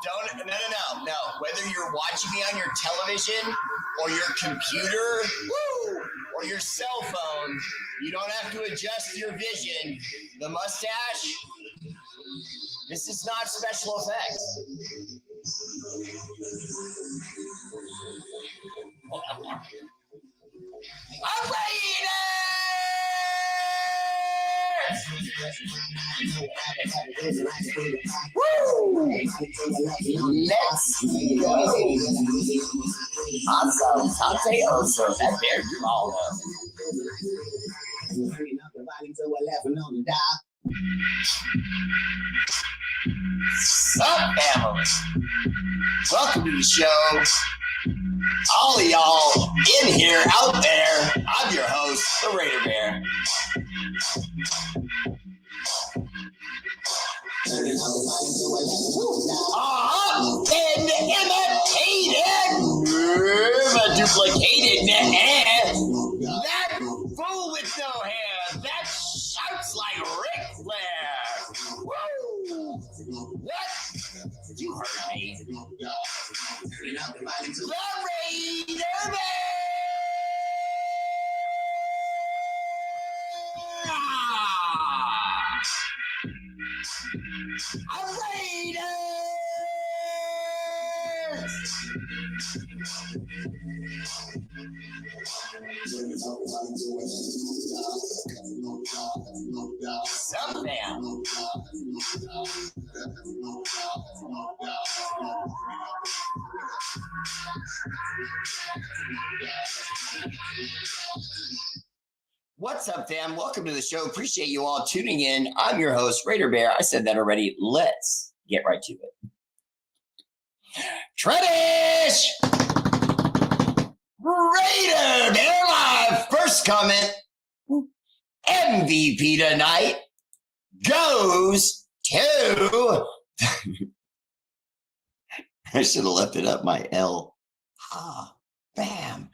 Don't, no. Whether you're watching me on your television or your computer or your cell phone, you don't have to adjust your vision. The mustache, this is not special effects. Woo! Let's go. Awesome. So that bear you all up. Sup, family? Welcome to the show. All of y'all in here, out there, I'm your host, the Raider Bear. And duplicated, that fool with no hair, that shouts like Ric Flair. Woo! What? You heard me. The Raider Bear! Raiders! Some man. What's up, fam? Welcome to the show. Appreciate you all tuning in. I'm your host, Raider Bear. I said that already. Let's get right to it. Tradish! Raider Bear Live. First comment. MVP tonight goes to... I should have left it up my L. Bam.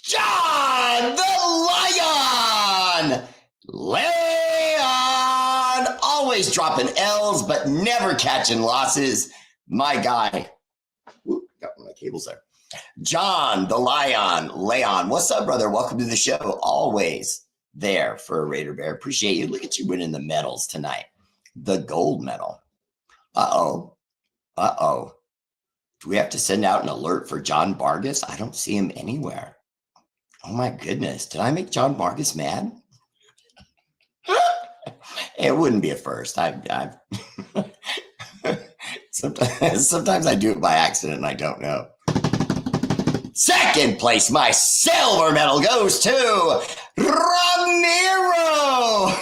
John the Lion! Leon! Always dropping L's, but never catching losses. My guy. Ooh, got one of my cables there. John the Lion. Leon. What's up, brother? Welcome to the show. Always there for a Raider Bear. Appreciate you. Look at you winning the medals tonight. The gold medal. Uh-oh. Do we have to send out an alert for John Vargas? I don't see him anywhere. Oh my goodness. Did I make John Vargas mad? It wouldn't be a first. Sometimes I do it by accident and I don't know. Second place, my silver medal goes to Ramiro.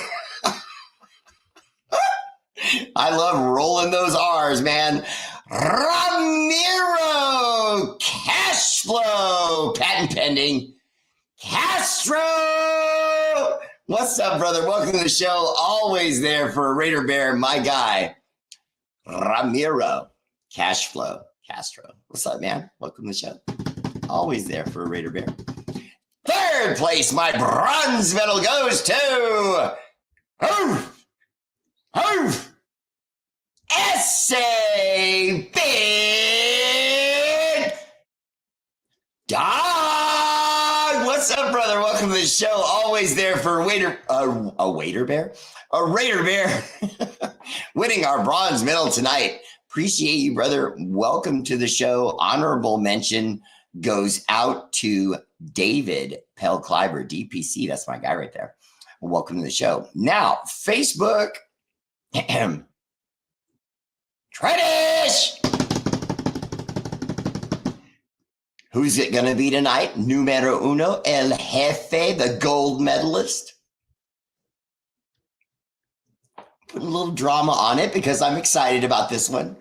I love rolling those R's, man. Ramiro cash flow. Patent pending. Castro! What's up, brother? Welcome to the show. Always there for a Raider Bear, my guy, Ramiro. Cash flow. Castro. What's up, man? Welcome to the show. Always there for a Raider Bear. Third place, my bronze medal goes to... S.A. Big Dog. What's up, brother? Welcome to the show. Always there for a Raider Bear, winning our bronze medal tonight. Appreciate you, brother. Welcome to the show. Honorable mention goes out to David Pell-Kleiber, DPC. That's my guy right there. Welcome to the show. Now, Facebook. Tradish! Who's it going to be tonight? Numero uno, El Jefe, the gold medalist. Put a little drama on it because I'm excited about this one.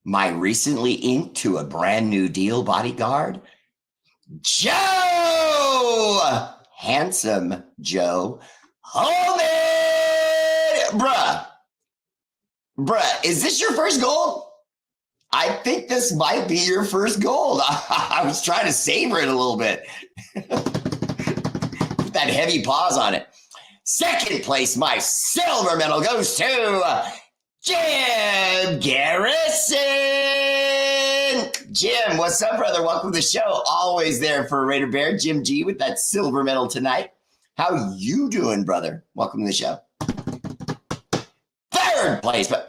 My recently inked to a brand new deal bodyguard, Joe! Handsome Joe. Hold it! Bruh, is this your first gold? I think this might be your first gold. I was trying to savor it a little bit. Put that heavy pause on it. Second place, my silver medal goes to Jim Garrison. Jim, what's up, brother? Welcome to the show. Always there for Raider Bear. Jim G with that silver medal tonight. How you doing, brother? Welcome to the show. Third place, but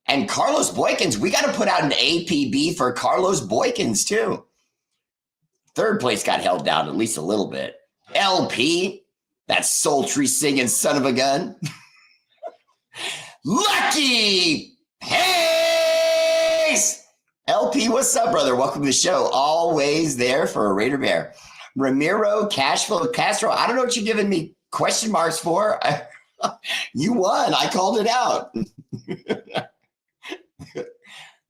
and Carlos Boykins. We got to put out an APB for Carlos Boykins too. Third place got held down at least a little bit. LP, that sultry singing son of a gun. Lucky Hayes. LP, what's up, brother? Welcome to the show. Always there for a Raider Bear. Ramiro Cashflow Castro. I don't know what you're giving me question marks for. You won. I called it out.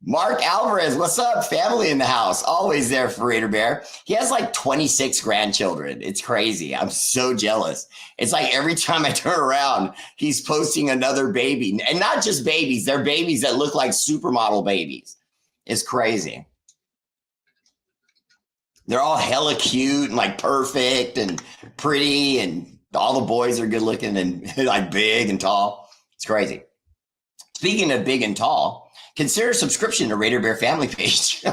Mark Alvarez, what's up? Family in the house. Always there for Raider Bear. He has like 26 grandchildren. It's crazy. I'm so jealous. It's like every time I turn around, he's posting another baby. And not just babies. They're babies that look like supermodel babies. It's crazy. They're all hella cute and like perfect and pretty. And all the boys are good looking and like big and tall. It's crazy. Speaking of big and tall, consider subscription to Raider Bear family page.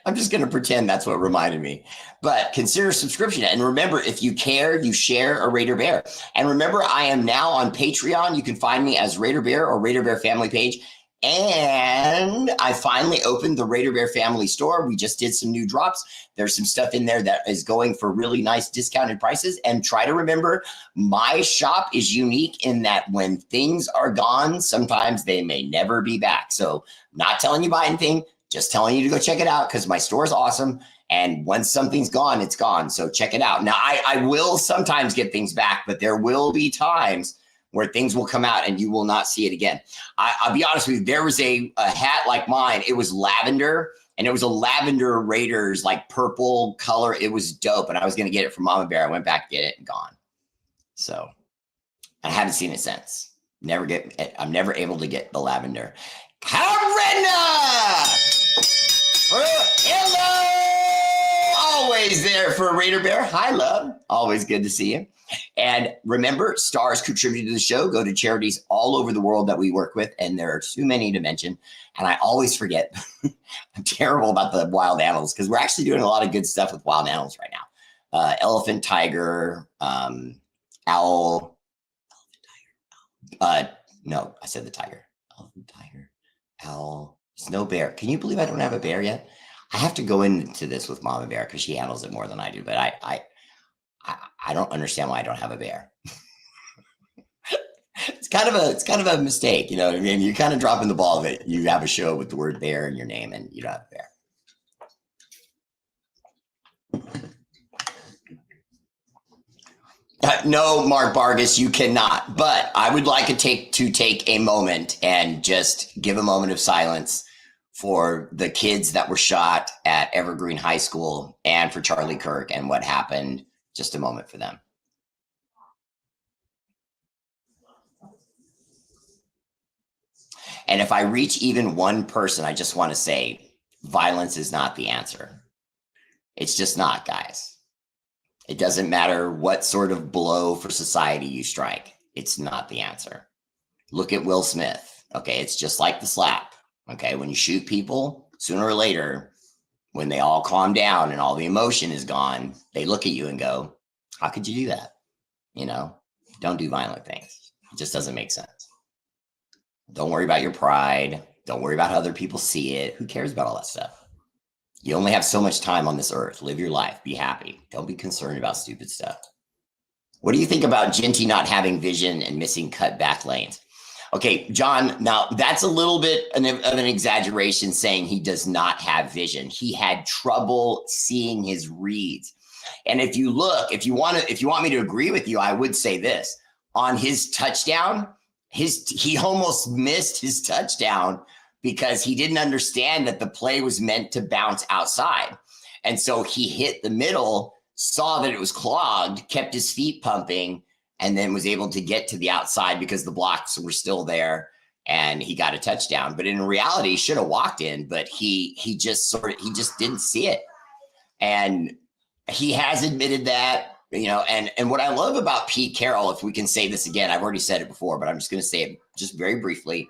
I'm just going to pretend that's what reminded me. But consider subscription. And remember, if you care, you share a Raider Bear. And remember, I am now on Patreon. You can find me as Raider Bear or Raider Bear family page. And I finally opened the Raider Bear family store. We just did some new drops. There's some stuff in there that is going for really nice discounted prices. And try to remember, my shop is unique in that when things are gone, sometimes they may never be back. So not telling you buy anything, just telling you to go check it out because my store is awesome. And once something's gone, it's gone. So check it out. Now, I will sometimes get things back, but there will be times where things will come out and you will not see it again. I'll be honest with you, there was a hat like mine. It was lavender, and it was a lavender Raiders, like purple color. It was dope, and I was going to get it from Mama Bear. I went back to get it and gone. So I haven't seen it since. I'm never able to get the lavender. Karina! Hello! Always there for a Raider Bear. Hi, love. Always good to see you. And remember, stars contribute to the show. Go to charities all over the world that we work with, and there are too many to mention. And I always forget. I'm terrible about the wild animals because we're actually doing a lot of good stuff with wild animals right now. Elephant, tiger, owl. No, I said the tiger. Elephant, tiger, owl, snow bear. Can you believe I don't have a bear yet? I have to go into this with Mama Bear because she handles it more than I do. But I don't understand why I don't have a bear. It's kind of a mistake, you know what I mean? You're kind of dropping the ball that you have a show with the word bear in your name and you don't have a bear. No, Mark Vargas, you cannot. But I would like to take a moment and just give a moment of silence for the kids that were shot at Evergreen High School and for Charlie Kirk and what happened. Just a moment for them. And if I reach even one person, I just want to say violence is not the answer. It's just not, guys. It doesn't matter what sort of blow for society you strike. It's not the answer. Look at Will Smith. Okay, it's just like the slap. Okay, when you shoot people, sooner or later, when they all calm down and all the emotion is gone, they look at you and go, how could you do that? You know, don't do violent things. It just doesn't make sense. Don't worry about your pride. Don't worry about how other people see it. Who cares about all that stuff? You only have so much time on this earth. Live your life. Be happy. Don't be concerned about stupid stuff. What do you think about Ginty not having vision and missing cut back lanes? Okay, John, now that's a little bit of an exaggeration saying he does not have vision. He had trouble seeing his reads. And if you look, if you want me to agree with you, I would say this. On his touchdown, he almost missed his touchdown because he didn't understand that the play was meant to bounce outside. And so he hit the middle, saw that it was clogged, kept his feet pumping, and then was able to get to the outside because the blocks were still there and he got a touchdown. But in reality, he should have walked in, but he just didn't see it. And he has admitted that. And what I love about Pete Carroll, if we can say this again, I've already said it before, but I'm just going to say it just very briefly.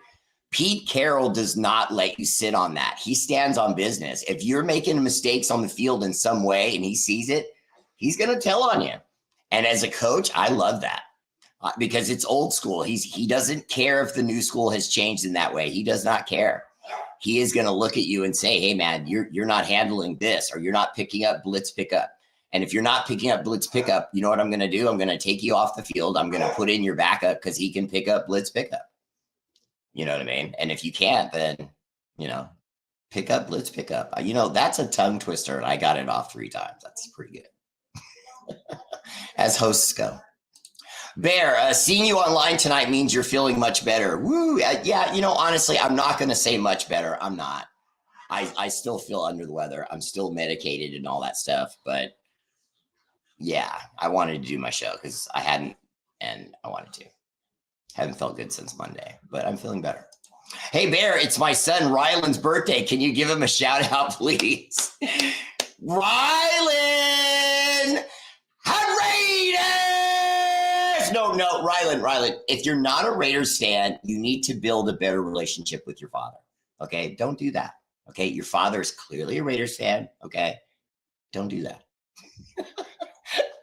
Pete Carroll does not let you sit on that. He stands on business. If you're making mistakes on the field in some way and he sees it, he's going to tell on you. And as a coach, I love that because it's old school. He doesn't care if the new school has changed in that way. He does not care. He is going to look at you and say, hey, man, you're not handling this, or you're not picking up blitz pickup. And if you're not picking up blitz pickup, you know what I'm going to do? I'm going to take you off the field. I'm going to put in your backup because he can pick up blitz pickup. You know what I mean? And if you can't, then, pick up blitz pickup. That's a tongue twister, and I got it off 3 times. That's pretty good. As hosts go. Bear, seeing you online tonight means you're feeling much better. Woo. Yeah, honestly, I'm not going to say much better. I'm not. I still feel under the weather. I'm still medicated and all that stuff. But yeah, I wanted to do my show because I hadn't, and I wanted to. Haven't felt good since Monday, but I'm feeling better. Hey, Bear, it's my son Ryland's birthday. Can you give him a shout out, please? Ryland! Raiders! No, Ryland. If you're not a Raiders fan, you need to build a better relationship with your father. Okay? Don't do that. Okay? Your father is clearly a Raiders fan. Okay? Don't do that.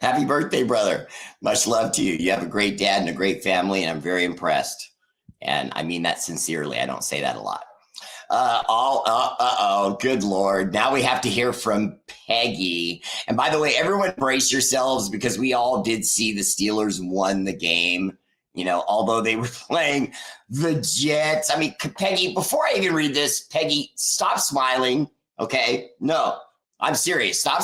Happy birthday, brother. Much love to you. You have a great dad and a great family, and I'm very impressed. And I mean that sincerely. I don't say that a lot. Good Lord. Now we have to hear from Peggy. And by the way, everyone brace yourselves because we all did see the Steelers won the game, although they were playing the Jets. I mean, Peggy, before I even read this, Peggy, stop smiling. Okay? No, I'm serious. Stop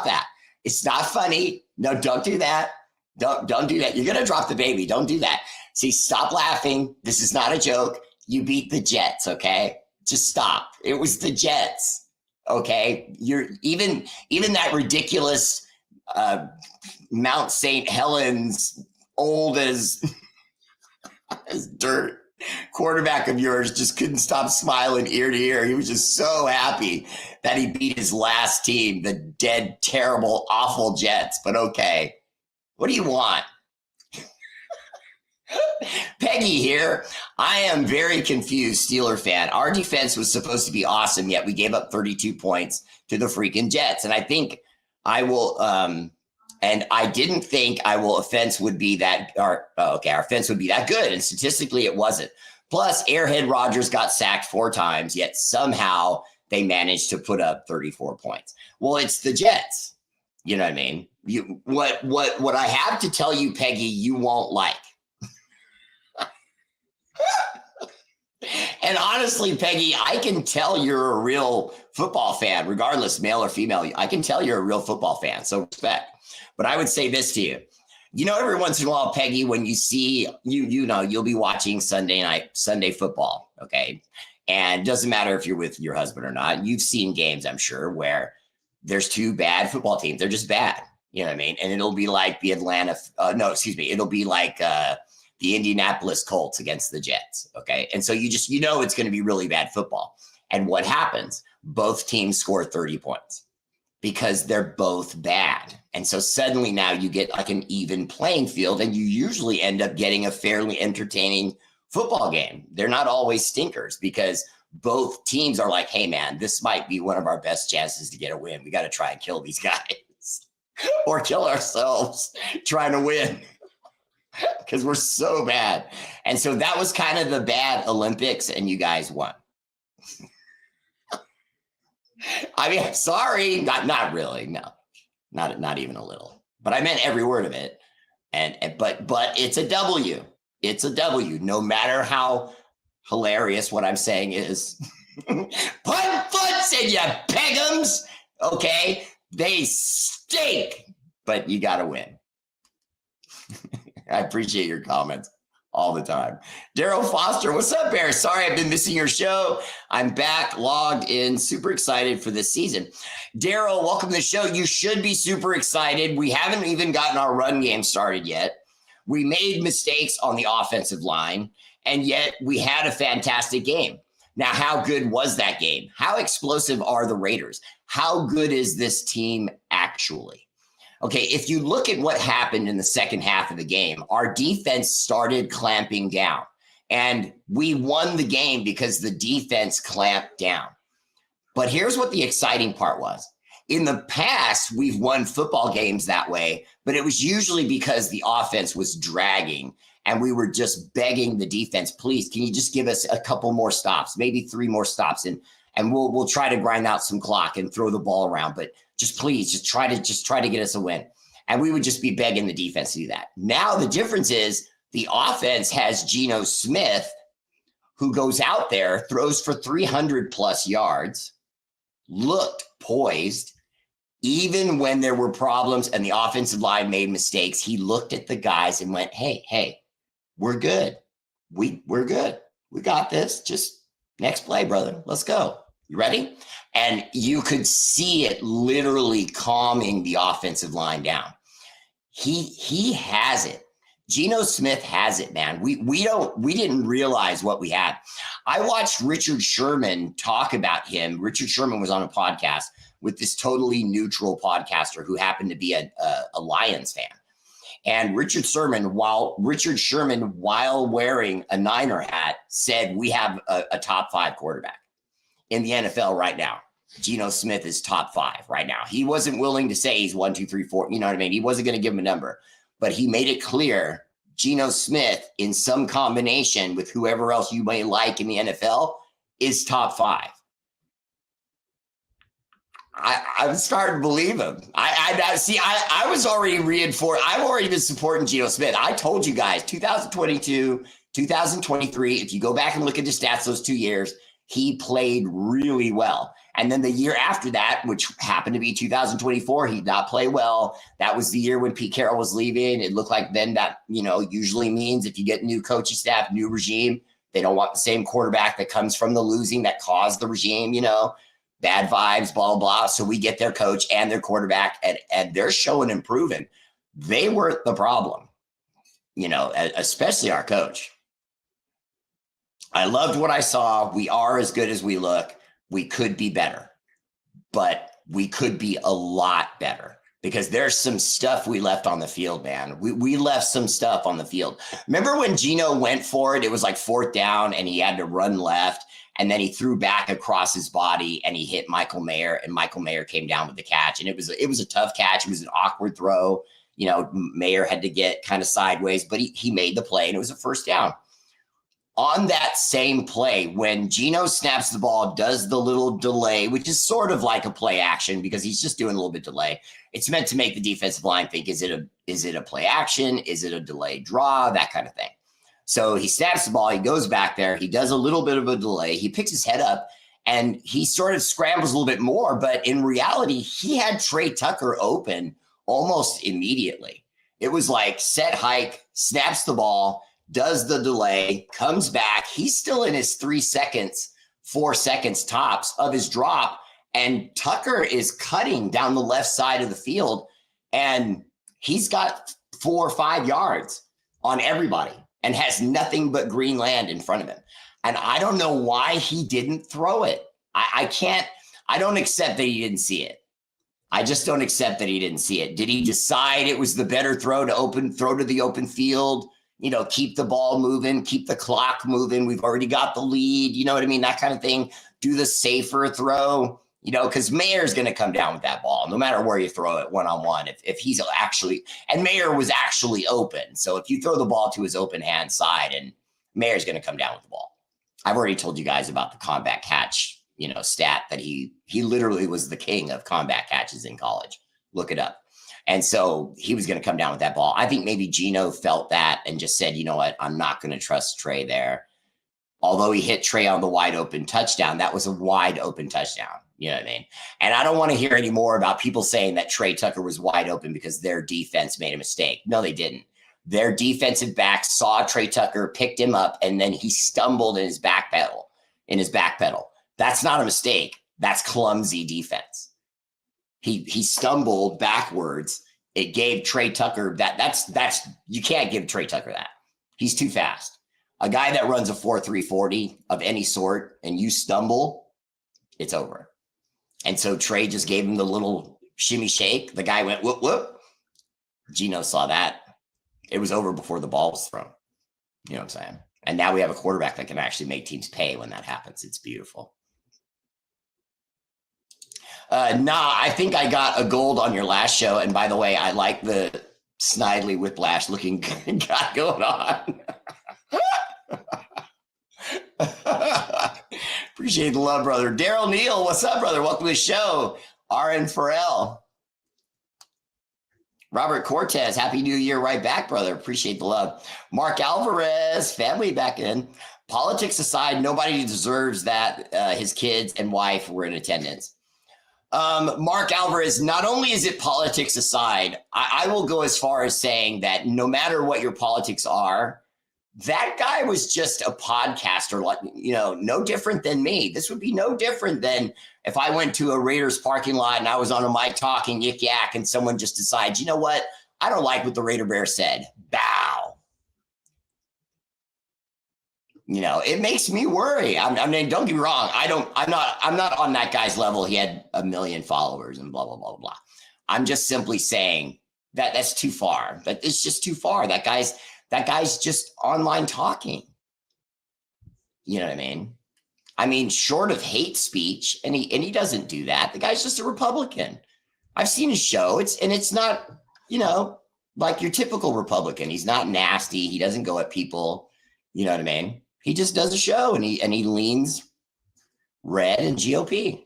that. It's not funny. No, don't do that. Don't do that. You're going to drop the baby. Don't do that. See, stop laughing. This is not a joke. You beat the Jets, okay? Just stop. It was the Jets, okay? You're even that ridiculous Mount St. Helens, old as dirt quarterback of yours just couldn't stop smiling ear to ear. He was just so happy that he beat his last team, the dead, terrible, awful Jets. But okay, what do you want? Peggy here. I am very confused, Steeler fan. Our defense was supposed to be awesome, yet we gave up 32 points to the freaking Jets. And I think I will, and I didn't think our offense would be that, our offense would be that good. And statistically, it wasn't. Plus, Airhead Rodgers got sacked 4 times, yet somehow they managed to put up 34 points. Well, it's the Jets. You know what I mean? What I have to tell you, Peggy, you won't like. And honestly, Peggy, I can tell you're a real football fan, regardless, male or female. I can tell you're a real football fan, so respect. But I would say this to you. Every once in a while, Peggy, when you see, you'll be watching Sunday football, okay? And it doesn't matter if you're with your husband or not. You've seen games, I'm sure, where there's 2 bad football teams. They're just bad. You know what I mean? And it'll be like the it'll be like the Indianapolis Colts against the Jets, okay? And so it's going to be really bad football. And what happens? Both teams score 30 points because they're both bad. And so suddenly now you get like an even playing field, and you usually end up getting a fairly entertaining football game. They're not always stinkers because both teams are like, hey, man, this might be one of our best chances to get a win. We got to try and kill these guys or kill ourselves trying to win. Because we're so bad. And so that was kind of the bad Olympics, and you guys won. I mean, sorry, not really. No, not even a little. But I meant every word of it. But it's a W. It's a W, no matter how hilarious what I'm saying is. Punt foots and you pegums, okay? They stink, but you got to win. I appreciate your comments all the time. Daryl Foster, what's up, Bear? Sorry, I've been missing your show. I'm back, logged in, super excited for this season. Daryl, welcome to the show. You should be super excited. We haven't even gotten our run game started yet. We made mistakes on the offensive line, and yet we had a fantastic game. Now, how good was that game? How explosive are the Raiders? How good is this team actually? Okay, if you look at what happened in the second half of the game, our defense started clamping down. And we won the game because the defense clamped down. But here's what the exciting part was. In the past, we've won football games that way, but it was usually because the offense was dragging and we were just begging the defense, please, can you just give us a couple more stops, maybe 3 more stops, and we'll try to grind out some clock and throw the ball around, but just please, just try to get us a win. And we would just be begging the defense to do that. Now the difference is the offense has Geno Smith, who goes out there, throws for 300 plus yards, looked poised. Even when there were problems and the offensive line made mistakes, he looked at the guys and went, hey, we're good. We're good. We got this. Just next play, brother. Let's go. You ready? And you could see it literally calming the offensive line down. He has it. Geno Smith has it, man. We didn't realize what we had. I watched Richard Sherman talk about him. Richard Sherman was on a podcast with this totally neutral podcaster who happened to be a Lions fan. And Richard Sherman, while wearing a Niner hat, said we have a top 5 quarterback in the NFL right now. Geno Smith is top 5 right now. He wasn't willing to say he's 1, 2, 3, 4. You know what I mean? He wasn't going to give him a number, but he made it clear Geno Smith in some combination with whoever else you may like in the NFL is top 5. I'm starting to believe him. I was already reinforced. I've already been supporting Geno Smith. I told you guys, 2022, 2023, if you go back and look at the stats those 2 years, he played really well. And then the year after that, which happened to be 2024, he did not play well. That was the year when Pete Carroll was leaving. It looked like then that, usually means if you get new coaching staff, new regime, they don't want the same quarterback that comes from the losing that caused the regime, bad vibes, blah, blah, blah. So we get their coach and their quarterback, and they're showing and proving they weren't the problem, especially our coach. I loved what I saw. We are as good as we look. We could be better, but we could be a lot better because there's some stuff we left on the field, man. We left some stuff on the field. Remember when Geno went for it? It was like 4th down and he had to run left. And then he threw back across his body and he hit Michael Mayer, and Michael Mayer came down with the catch. And it was a tough catch. It was an awkward throw. Mayer had to get kind of sideways, but he made the play and it was a 1st down. On that same play, when Geno snaps the ball, does the little delay, which is sort of like a play action because he's just doing a little bit delay. It's meant to make the defensive line think, is it a play action? Is it a delayed draw? That kind of thing. So he snaps the ball. He goes back there. He does a little bit of a delay. He picks his head up and he sort of scrambles a little bit more. But in reality, he had Trey Tucker open almost immediately. It was like set hike, snaps the ball, does the delay, comes back. He's still in his 3 seconds, 4 seconds tops of his drop. And Tucker is cutting down the left side of the field. And he's got 4 or 5 yards on everybody and has nothing but green land in front of him. And I don't know why he didn't throw it. I don't accept that he didn't see it. I just don't accept that he didn't see it. Did he decide it was the better throw to the open field? Keep the ball moving, keep the clock moving. We've already got the lead. You know what I mean? That kind of thing. Do the safer throw, because Mayer's going to come down with that ball no matter where you throw it one-on-one. If he's actually, and Mayer was actually open. So if you throw the ball to his open hand side, and Mayer's going to come down with the ball. I've already told you guys about the combat catch, stat that he literally was the king of combat catches in college. Look it up. And so he was going to come down with that ball. I think maybe Geno felt that and just said, you know what, I'm not going to trust Trey there. Although he hit Trey on the wide open touchdown, that was a wide open touchdown. You know what I mean? And I don't want to hear any more about people saying that Trey Tucker was wide open because their defense made a mistake. No, they didn't. Their defensive back saw Trey Tucker, picked him up, and then he stumbled in his back pedal. That's not a mistake. That's clumsy defense. He stumbled backwards. It gave Trey Tucker that's you can't give Trey Tucker that. He's too fast. A guy that runs a 4.3 40 of any sort and you stumble, it's over. And so Trey just gave him the little shimmy shake. The guy went whoop whoop, Gino saw that. It was over before the ball was thrown. You know what I'm saying? And now we have a quarterback that can actually make teams pay when that happens. It's beautiful. I think I got a gold on your last show. And by the way, I like the Snidely Whiplash looking guy going on. Appreciate the love, brother. Daryl Neal, what's up, brother? Welcome to the show. R8RBEAR. Robert Cortez, happy new year right back, brother. Appreciate the love. Mark Alvarez, family back in. Politics aside, nobody deserves that his kids and wife were in attendance. Mark Alvarez, not only is it politics aside, I will go as far as saying that no matter what your politics are, that guy was just a podcaster, like, you know, no different than me. This would be no different than if I went to a Raiders parking lot and I was on a mic talking yik yak and someone just decides, you know what? I don't like what the Raider Bear said. Bow. You know, it makes me worry. I mean, don't get me wrong. I'm not on that guy's level. He had 1 million followers and blah, blah, blah, blah. I'm just simply saying that that's too far. That it's just too far. That guy's just online talking. You know what I mean? I mean, short of hate speech, and he doesn't do that. The guy's just a Republican. I've seen his show. It's not, you know, like your typical Republican. He's not nasty. He doesn't go at people. You know what I mean? He just does a show and he leans red and GOP.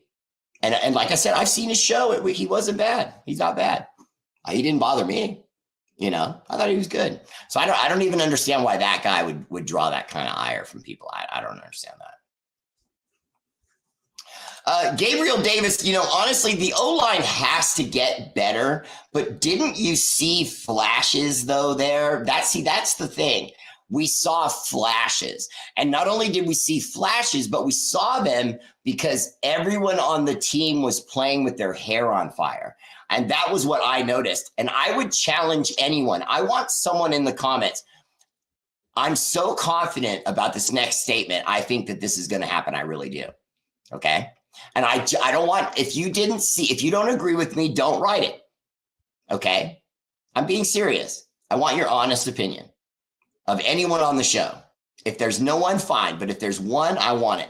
And like I said, I've seen his show. He wasn't bad. He's not bad. He didn't bother me. You know, I thought he was good. So I don't even understand why that guy would draw that kind of ire from people. I don't understand that. Gabriel Davis, you know, honestly, the O-line has to get better, but didn't you see flashes though there? That's the thing. We saw flashes. And not only did we see flashes, but we saw them because everyone on the team was playing with their hair on fire. And that was what I noticed. And I would challenge anyone. I want someone in the comments. I'm so confident about this next statement. I think that this is going to happen. I really do. Okay. And I don't want, if you don't agree with me, don't write it. Okay. I'm being serious. I want your honest opinion of anyone on the show. If there's no one, fine. But if there's one, I want it.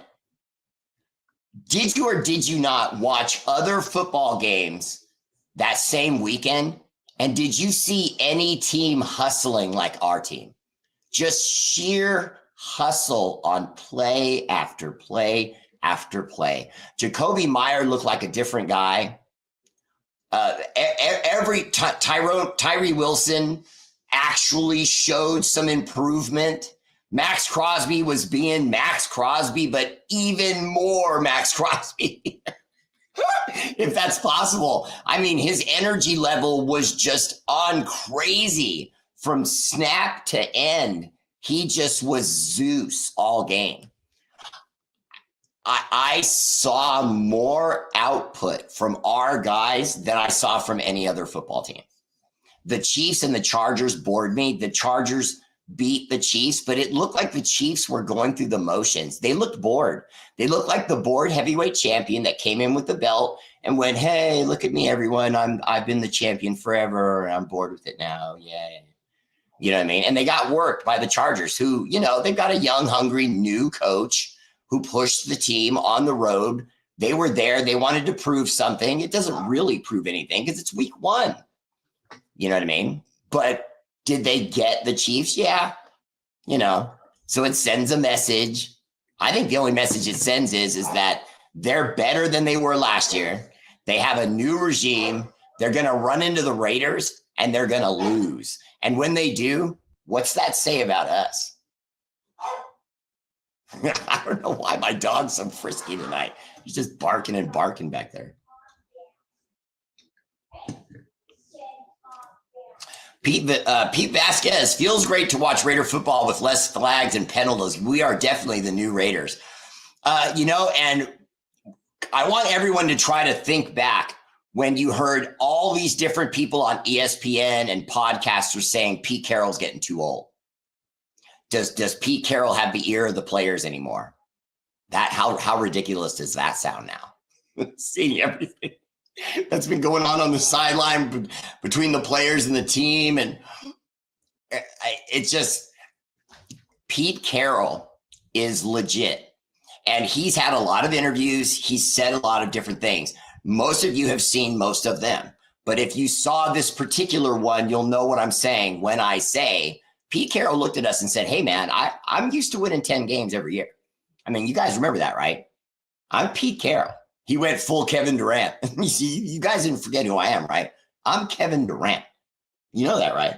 Did you or did you not watch other football games that same weekend? And did you see any team hustling like our team? Just sheer hustle on play after play after play. Jacoby Meyer looked like a different guy. Tyree Wilson actually showed some improvement. Max Crosby was being Max Crosby, but even more Max Crosby. If that's possible. I mean, his energy level was just on crazy from snap to end. He just was Zeus all game. I saw more output from our guys than I saw from any other football team. The Chiefs and the Chargers bored me. The Chargers beat the Chiefs, but it looked like the Chiefs were going through the motions. They looked bored. They looked like the bored heavyweight champion that came in with the belt and went, "Hey, look at me, everyone. I've been the champion forever. And I'm bored with it now. Yay." You know what I mean? And they got worked by the Chargers, who, you know, they've got a young, hungry, new coach who pushed the team on the road. They were there. They wanted to prove something. It doesn't really prove anything because it's week 1. You know what I mean? But did they get the Chiefs? Yeah. You know, so it sends a message. I think the only message it sends is that they're better than they were last year. They have a new regime. They're going to run into the Raiders and they're going to lose. And when they do, what's that say about us? I don't know why my dog's so frisky tonight. He's just barking and barking back there. Pete Vasquez, feels great to watch Raider football with less flags and penalties. We are definitely the new Raiders. You know, and I want everyone to try to think back when you heard all these different people on ESPN and podcasters saying Pete Carroll's getting too old. Does Pete Carroll have the ear of the players anymore? How ridiculous does that sound now? Seeing everything. that's been going on the sideline between the players and the team. And it's just, Pete Carroll is legit. And he's had a lot of interviews. He's said a lot of different things. Most of you have seen most of them. But if you saw this particular one, you'll know what I'm saying when I say Pete Carroll looked at us and said, hey, man, I'm used to winning 10 games every year. I mean, you guys remember that, right? I'm Pete Carroll. He went full Kevin Durant. You guys didn't forget who I am, right? I'm Kevin Durant. You know that, right?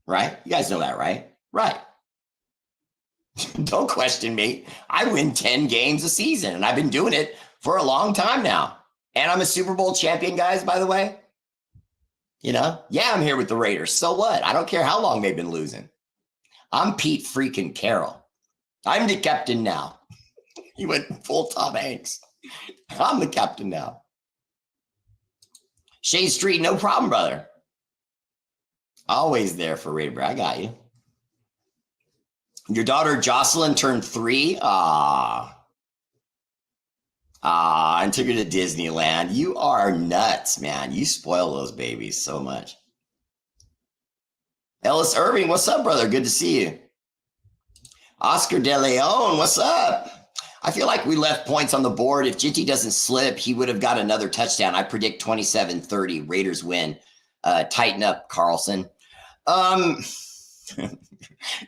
Right? You guys know that, right? Right. Don't question me. I win 10 games a season, and I've been doing it for a long time now. And I'm a Super Bowl champion, guys, by the way. You know? Yeah, I'm here with the Raiders. So what? I don't care how long they've been losing. I'm Pete freaking Carroll. I'm the captain now. He went full Tom Hanks. I'm the captain now. Shade Street, no problem, brother. Always there for R8RBEAR. I got you. Your daughter Jocelyn turned 3. And took her to Disneyland. You are nuts, man. You spoil those babies so much. Ellis Irving, what's up, brother? Good to see you. Oscar De Leon, what's up? I feel like we left points on the board. If Ginty doesn't slip, he would have got another touchdown. I predict 27-30. Raiders win. Tighten up, Carlson.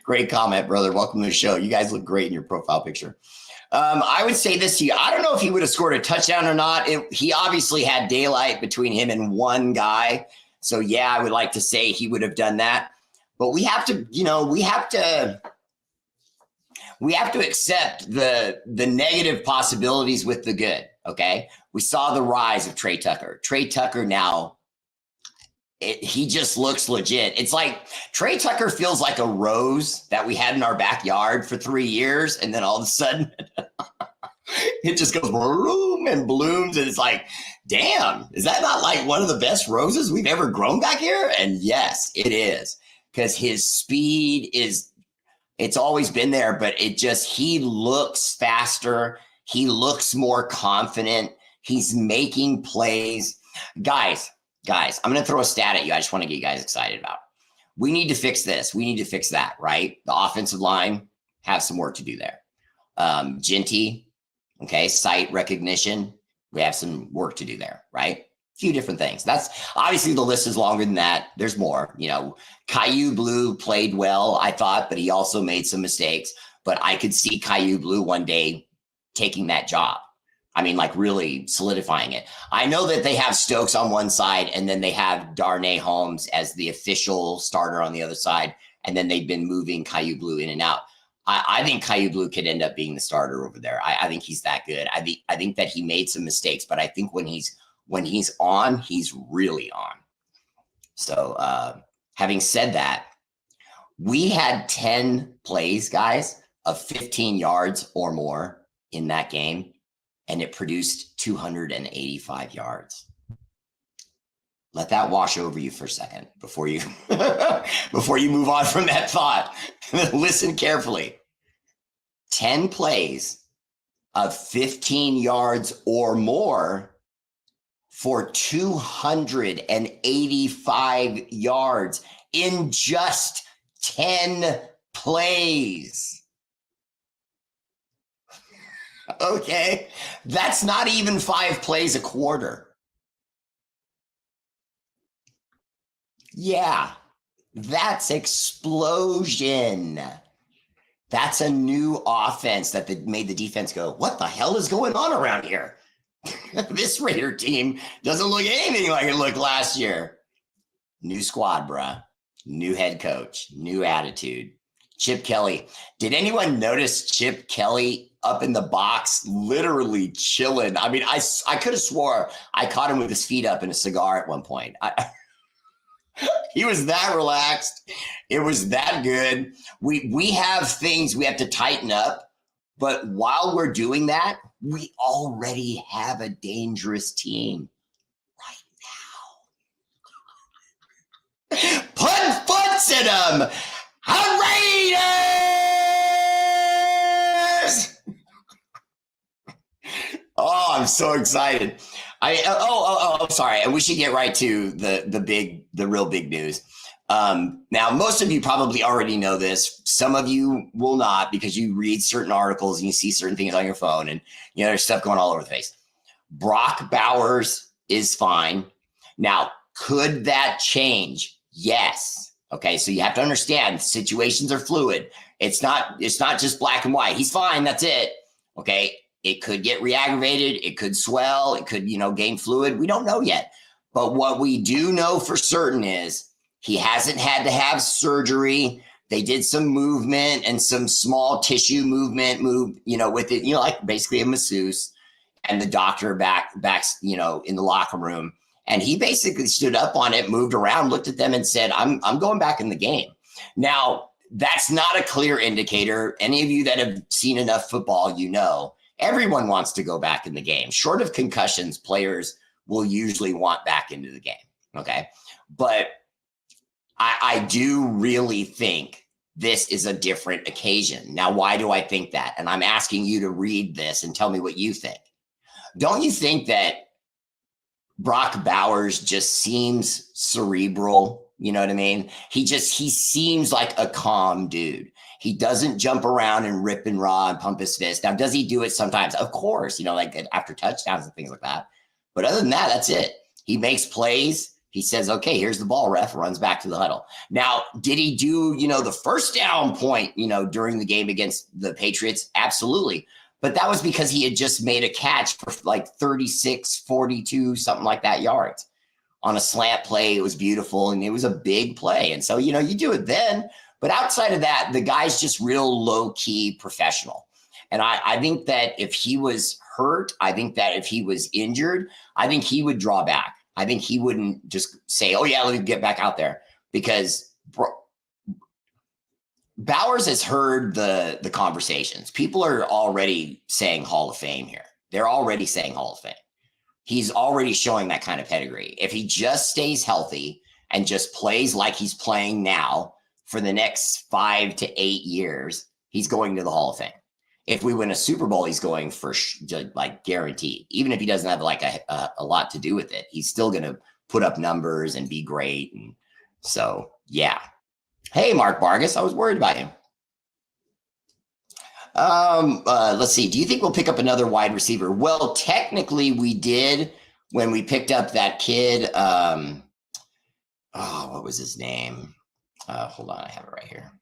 Great comment, brother. Welcome to the show. You guys look great in your profile picture. I would say this to you. I don't know if he would have scored a touchdown or not. He obviously had daylight between him and one guy. So, yeah, I would like to say he would have done that. But we have to, we have to accept the negative possibilities with the good, okay? We saw the rise of Trey Tucker. Trey Tucker now, he just looks legit. It's like Trey Tucker feels like a rose that we had in our backyard for 3 years, and then all of a sudden it just goes boom and blooms, and it's like, damn, is that not like one of the best roses we've ever grown back here? And yes, it is, because his speed it's always been there, but he looks faster. He looks more confident. He's making plays. Guys, I'm going to throw a stat at you. I just want to get you guys excited about it. We need to fix this. We need to fix that, right? The offensive line have some work to do there. Ginty, okay, sight recognition. We have some work to do there, right? A few different things. That's obviously the list is longer than that. There's more. Caillou Blue played well, I thought, but he also made some mistakes. But I could see Caillou Blue one day taking that job. I mean, like really solidifying it. I know that they have Stokes on one side, and then they have Darnay Holmes as the official starter on the other side. And then they've been moving Caillou Blue in and out. I think Caillou Blue could end up being the starter over there. I think he's that good. I think that he made some mistakes, but I think when he's on, he's really on. So having said that, we had 10 plays, guys, of 15 yards or more in that game, and it produced 285 yards. Let that wash over you for a second before you move on from that thought. Listen carefully. 10 plays of 15 yards or more for 285 yards in just 10 plays. Okay, that's not even 5 plays a quarter. Yeah, that's explosion. That's a new offense that made the defense go, what the hell is going on around here? This Raider team doesn't look anything like it looked last year. New squad, bruh. New head coach. New attitude. Chip Kelly. Did anyone notice Chip Kelly up in the box, literally chilling? I mean, I could have swore I caught him with his feet up in a cigar at one point. He was that relaxed. It was that good. We have things we have to tighten up, but while we're doing that, we already have a dangerous team right now. Put foots in them. Raiders! Oh, I'm so excited. I'm sorry. And we should get right to the real big news. Now, most of you probably already know this. Some of you will not, because you read certain articles and you see certain things on your phone, and there's stuff going all over the face. Brock Bowers is fine. Now, could that change? Yes. Okay, so you have to understand situations are fluid. It's not just black and white. He's fine. That's it. Okay. It could get re-aggravated. It could swell. It could, gain fluid. We don't know yet. But what we do know for certain is he hasn't had to have surgery. They did some movement and some small tissue movement, with it, like basically a masseuse, and the doctor back, in the locker room. And he basically stood up on it, moved around, looked at them and said, I'm going back in the game. Now, that's not a clear indicator. Any of you that have seen enough football, everyone wants to go back in the game. Short of concussions, players will usually want back into the game. Okay. But I do really think this is a different occasion. Now, why do I think that? And I'm asking you to read this and tell me what you think. Don't you think that Brock Bowers just seems cerebral? You know what I mean? He seems like a calm dude. He doesn't jump around and rip and raw and pump his fist. Now, does he do it sometimes? Of course, like after touchdowns and things like that. But other than that, that's it. He makes plays. He says, okay, here's the ball, ref, runs back to the huddle. Now, did he do, the first down point, during the game against the Patriots? Absolutely. But that was because he had just made a catch for like 36, 42, something like that yards on a slant play. It was beautiful, and it was a big play. And so, you do it then. But outside of that, the guy's just real low-key professional. And I think that if he was hurt, I think that if he was injured, I think he would draw back. I think he wouldn't just say, oh, yeah, let me get back out there, because Bowers has heard the conversations. People are already saying Hall of Fame here. They're already saying Hall of Fame. He's already showing that kind of pedigree. If he just stays healthy and just plays like he's playing now for the next 5 to 8 years, he's going to the Hall of Fame. If we win a Super Bowl, he's going for like guaranteed. Even if he doesn't have like a lot to do with it, he's still going to put up numbers and be great. And so, yeah. Hey, Mark Vargas, I was worried about him. Let's see. Do you think we'll pick up another wide receiver? Well, technically we did when we picked up that kid. What was his name? Hold on. I have it right here.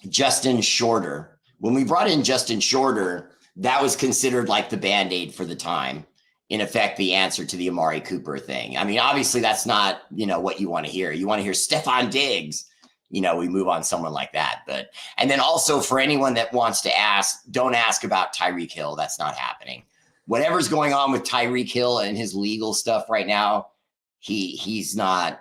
Justin Shorter. When we brought in Justin Shorter, that was considered like the Band-Aid for the time. In effect, the answer to the Amari Cooper thing. I mean, obviously that's not, what you want to hear. You want to hear Stephon Diggs. We move on someone like that. And then also for anyone that wants to ask, don't ask about Tyreek Hill. That's not happening. Whatever's going on with Tyreek Hill and his legal stuff right now, he's not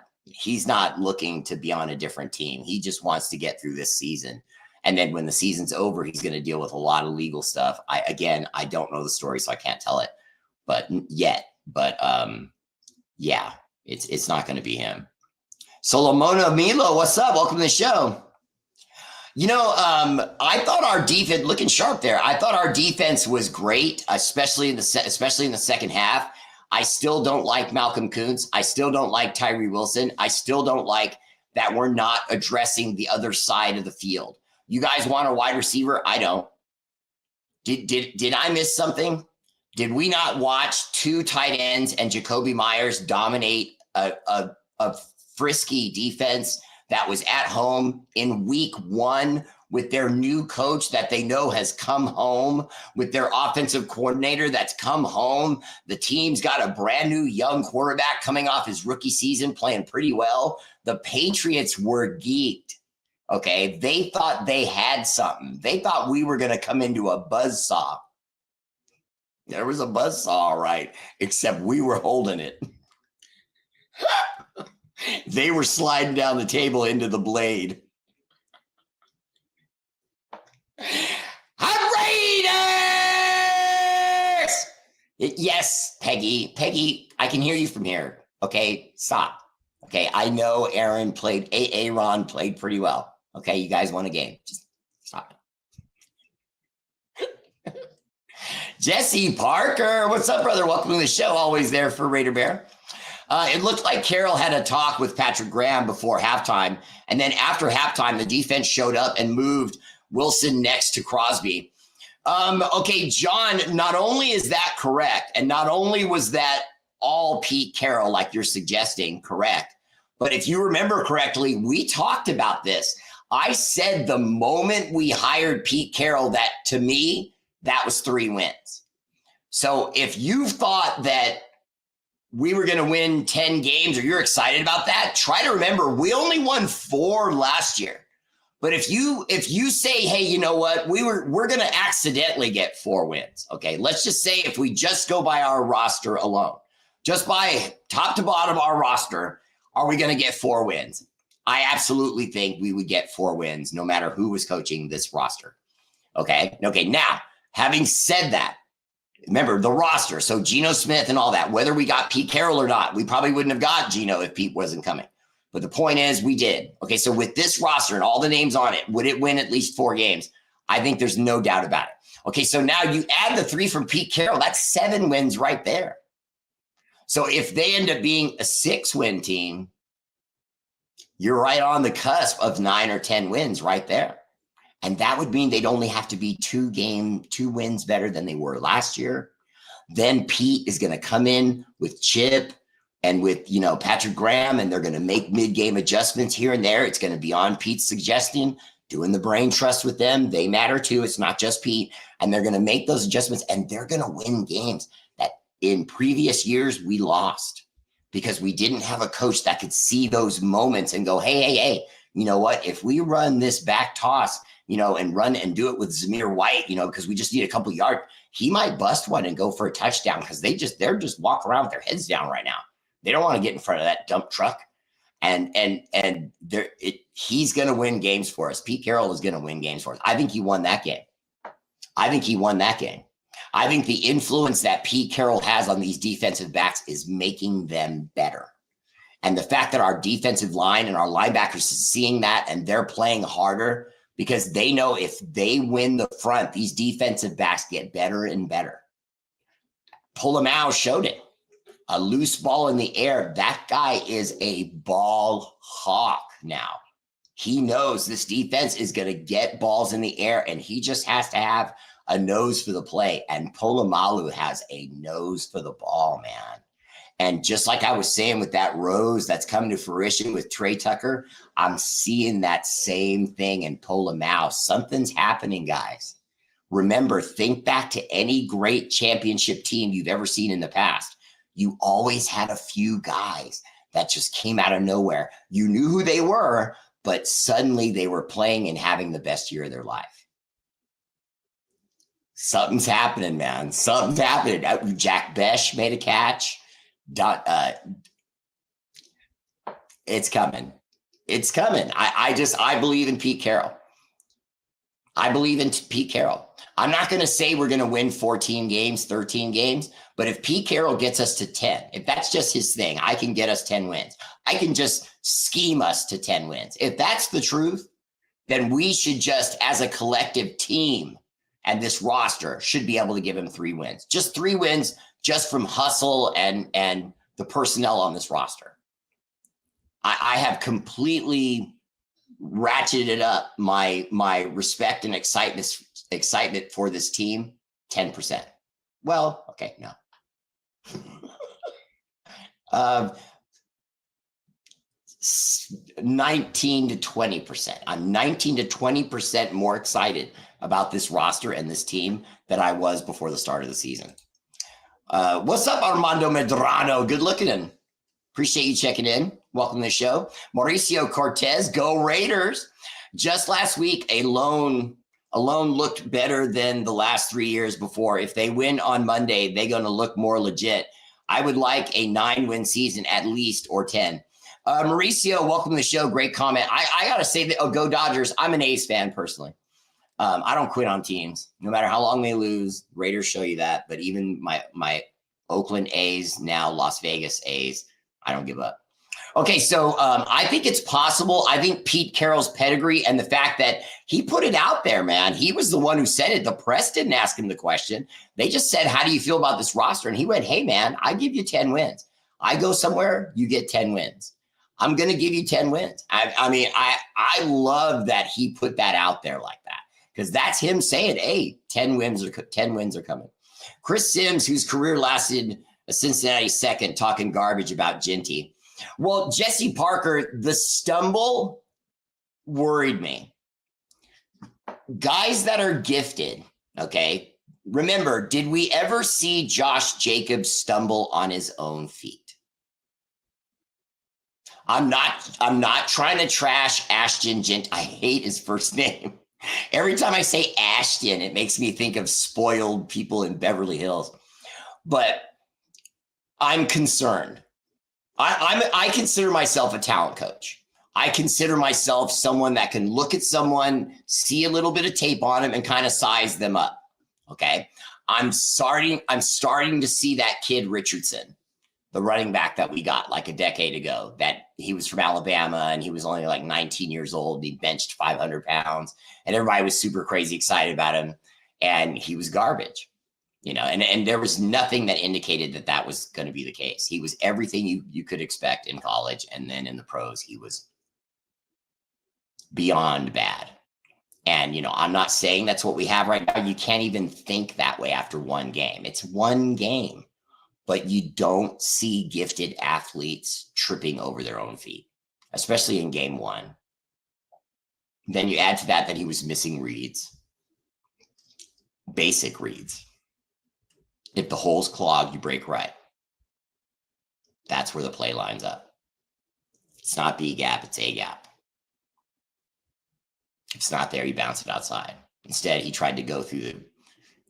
looking to be on a different team. He just wants to get through this season. And then when the season's over, he's going to deal with a lot of legal stuff. I don't know the story, so I can't tell it. Yeah, it's not going to be him. Solomona Milo, what's up? Welcome to the show. I thought our defense, looking sharp there, I thought our defense was great, especially in the second half. I still don't like Malcolm Kuntz. I still don't like Tyree Wilson. I still don't like that we're not addressing the other side of the field. You guys want a wide receiver? I don't. Did I miss something? Did we not watch 2 tight ends and Jacoby Myers dominate a frisky defense that was at home in week 1 with their new coach that they know has come home, with their offensive coordinator that's come home? The team's got a brand new young quarterback coming off his rookie season playing pretty well. The Patriots were geeked. Okay, they thought they had something. They thought we were going to come into a buzzsaw. There was a buzzsaw, all right, except we were holding it. They were sliding down the table into the blade. R8RBEAR! Yes, Peggy. Peggy, I can hear you from here. Okay, stop. Okay, I know Aaron played pretty well. Okay, you guys won a game. Just stop it. Jesse Parker, what's up, brother? Welcome to the show. Always there for Raider Bear. It looked like Carroll had a talk with Patrick Graham before halftime. And then after halftime, the defense showed up and moved Wilson next to Crosby. Okay, John, not only is that correct, and not only was that all Pete Carroll, like you're suggesting, correct, but if you remember correctly, we talked about this. I said the moment we hired Pete Carroll that, to me, that was 3 wins. So if you thought that we were going to win 10 games or you're excited about that, try to remember we only won 4 last year. But if you say, hey, you know what, we're going to accidentally get 4 wins. Okay, let's just say if we just go by our roster alone, just by top to bottom our roster, are we going to get 4 wins? I absolutely think we would get 4 wins no matter who was coaching this roster. Okay, now, having said that, remember the roster. So Geno Smith and all that, whether we got Pete Carroll or not, we probably wouldn't have got Geno if Pete wasn't coming. But the point is we did. Okay, so with this roster and all the names on it, would it win at least 4 games? I think there's no doubt about it. Okay, so now you add the 3 from Pete Carroll. That's 7 wins right there. So if they end up being a 6-win team, you're right on the cusp of 9 or 10 wins right there. And that would mean they'd only have to be 2 wins better than they were last year. Then Pete is going to come in with Chip and with, Patrick Graham, and they're going to make mid-game adjustments here and there. It's going to be on Pete's suggestion, doing the brain trust with them. They matter too. It's not just Pete. And they're going to make those adjustments, and they're going to win games that in previous years we lost because we didn't have a coach that could see those moments and go, hey, you know what? If we run this back toss, and run and do it with Zamir White, because we just need a couple yards, he might bust one and go for a touchdown because they're just walking around with their heads down right now. They don't want to get in front of that dump truck. And he's going to win games for us. Pete Carroll is going to win games for us. I think he won that game. I think the influence that Pete Carroll has on these defensive backs is making them better. And the fact that our defensive line and our linebackers are seeing that and they're playing harder because they know if they win the front, these defensive backs get better and better. Polamalu showed it. A loose ball in the air. That guy is a ball hawk now. He knows this defense is going to get balls in the air, and he just has to have a nose for the play. And Polamalu has a nose for the ball, man. And just like I was saying with that rose that's coming to fruition with Trey Tucker, I'm seeing that same thing in Polamalu. Something's happening, guys. Remember, think back to any great championship team you've ever seen in the past. You always had a few guys that just came out of nowhere. You knew who they were, but suddenly they were playing and having the best year of their life. Something's happening, man. Something's happening. Jack Besh made a catch. It's coming. It's coming. I believe in Pete Carroll. I'm not going to say we're going to win 14 games, 13 games, but if Pete Carroll gets us to 10, if that's just his thing, I can get us 10 wins. I can just scheme us to 10 wins. If that's the truth, then we should just, as a collective team and this roster, should be able to give him 3 wins. Just 3 wins just from hustle and the personnel on this roster. I have completely ratcheted up my respect and excitement for this team 10%. Well, okay, no. 19 to 20%. I'm 19 to 20% more excited about this roster and this team than I was before the start of the season. What's up, Armando Medrano? Good looking. Appreciate you checking in. Welcome to the show. Mauricio Cortez, go Raiders. Just last week, a loan looked better than the last 3 years before. If they win on Monday, they're going to look more legit. I would like a 9-win season at least, or 10. Mauricio, welcome to the show. Great comment. I got to say that, go Dodgers. I'm an A's fan personally. I don't quit on teams. No matter how long they lose, Raiders show you that. But even my Oakland A's, now Las Vegas A's, I don't give up. Okay, so I think it's possible. I think Pete Carroll's pedigree and the fact that he put it out there, man. He was the one who said it. The press didn't ask him the question. They just said, how do you feel about this roster? And he went, hey, man, I give you 10 wins. I go somewhere, you get 10 wins. I'm going to give you 10 wins. I love that he put that out there like that, because that's him saying, hey, 10 wins are coming. Chris Sims, whose career lasted a Cincinnati second, talking garbage about Ginty. Well, Jesse Parker, the stumble worried me. Guys that are gifted, okay? Remember, did we ever see Josh Jacobs stumble on his own feet? I'm not trying to trash Ashton Gent. I hate his first name. Every time I say Ashton, it makes me think of spoiled people in Beverly Hills. But I'm concerned. I consider myself a talent coach. I consider myself someone that can look at someone, see a little bit of tape on them, and kind of size them up. Okay. I'm starting to see that kid Richardson, the running back that we got like a decade ago, that he was from Alabama and he was only like 19 years old. And he benched 500 pounds and everybody was super crazy excited about him. And he was garbage. You know, and there was nothing that indicated that that was going to be the case. He was everything you could expect in college. And then in the pros, he was beyond bad. And, you know, I'm not saying that's what we have right now. You can't even think that way after one game. It's one game, but you don't see gifted athletes tripping over their own feet, especially in game one. Then you add to that he was missing reads, basic reads. If the hole's clogged, you break right. That's where the play lines up. It's not B gap, it's A gap. If it's not there, you bounce it outside. Instead, he tried to go through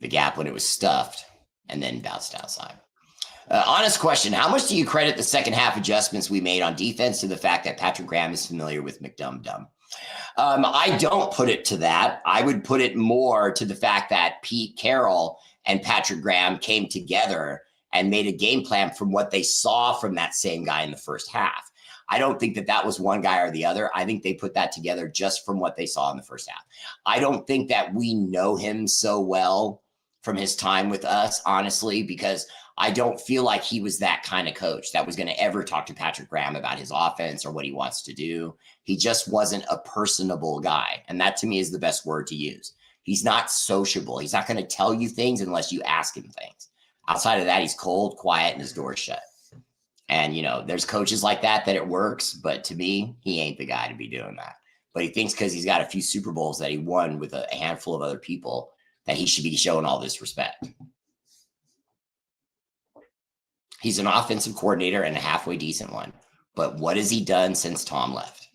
the gap when it was stuffed and then bounced outside. Honest question, how much do you credit the second half adjustments we made on defense to the fact that Patrick Graham is familiar with McDum-Dum? I don't put it to that. I would put it more to the fact that Pete Carroll and Patrick Graham came together and made a game plan from what they saw from that same guy in the first half. I don't think that was one guy or the other. I think they put that together just from what they saw in the first half. I don't think that we know him so well from his time with us, honestly, because I don't feel like he was that kind of coach that was going to ever talk to Patrick Graham about his offense or what he wants to do. He just wasn't a personable guy. And that to me is the best word to use. He's not sociable. He's not going to tell you things unless you ask him things. Outside of that, he's cold, quiet, and his door's shut. And, you know, there's coaches like that it works. But to me, he ain't the guy to be doing that. But he thinks because he's got a few Super Bowls that he won with a handful of other people that he should be showing all this respect. He's an offensive coordinator and a halfway decent one. But what has he done since Tom left?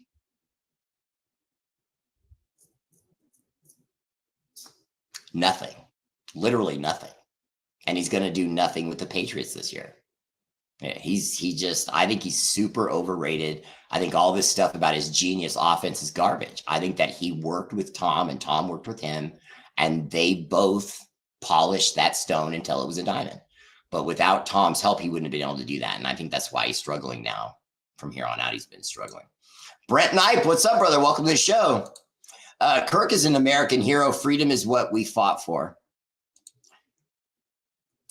Nothing. Literally nothing. And he's going to do nothing with the Patriots this year. I think he's super overrated. I think all this stuff about his genius offense is garbage. I think that he worked with Tom and Tom worked with him, and they both polished that stone until it was a diamond. But without Tom's help, he wouldn't have been able to do that. And I think that's why he's struggling now. From here on out, he's been struggling. Brent Knipe, what's up, brother? Welcome to the show. Kirk is an American hero. Freedom is what we fought for.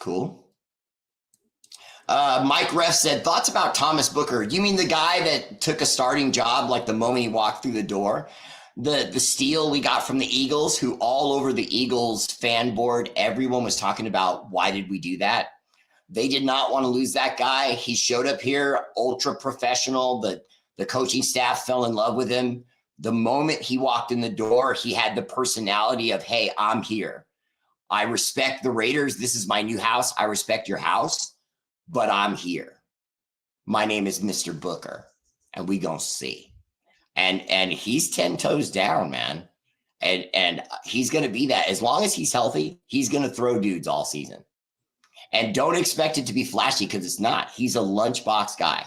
Cool. Mike Ref said, thoughts about Thomas Booker? You mean the guy that took a starting job like the moment he walked through the door? The steal we got from the Eagles, who all over the Eagles fan board, everyone was talking about, why did we do that? They did not want to lose that guy. He showed up here, ultra professional. The coaching staff fell in love with him. The moment he walked in the door, he had the personality of, hey, I'm here. I respect the Raiders. This is my new house. I respect your house, but I'm here. My name is Mr. Booker, and we gonna see. And he's 10 toes down, man. And he's going to be that. As long as he's healthy, he's going to throw dudes all season. And don't expect it to be flashy because it's not. He's a lunchbox guy.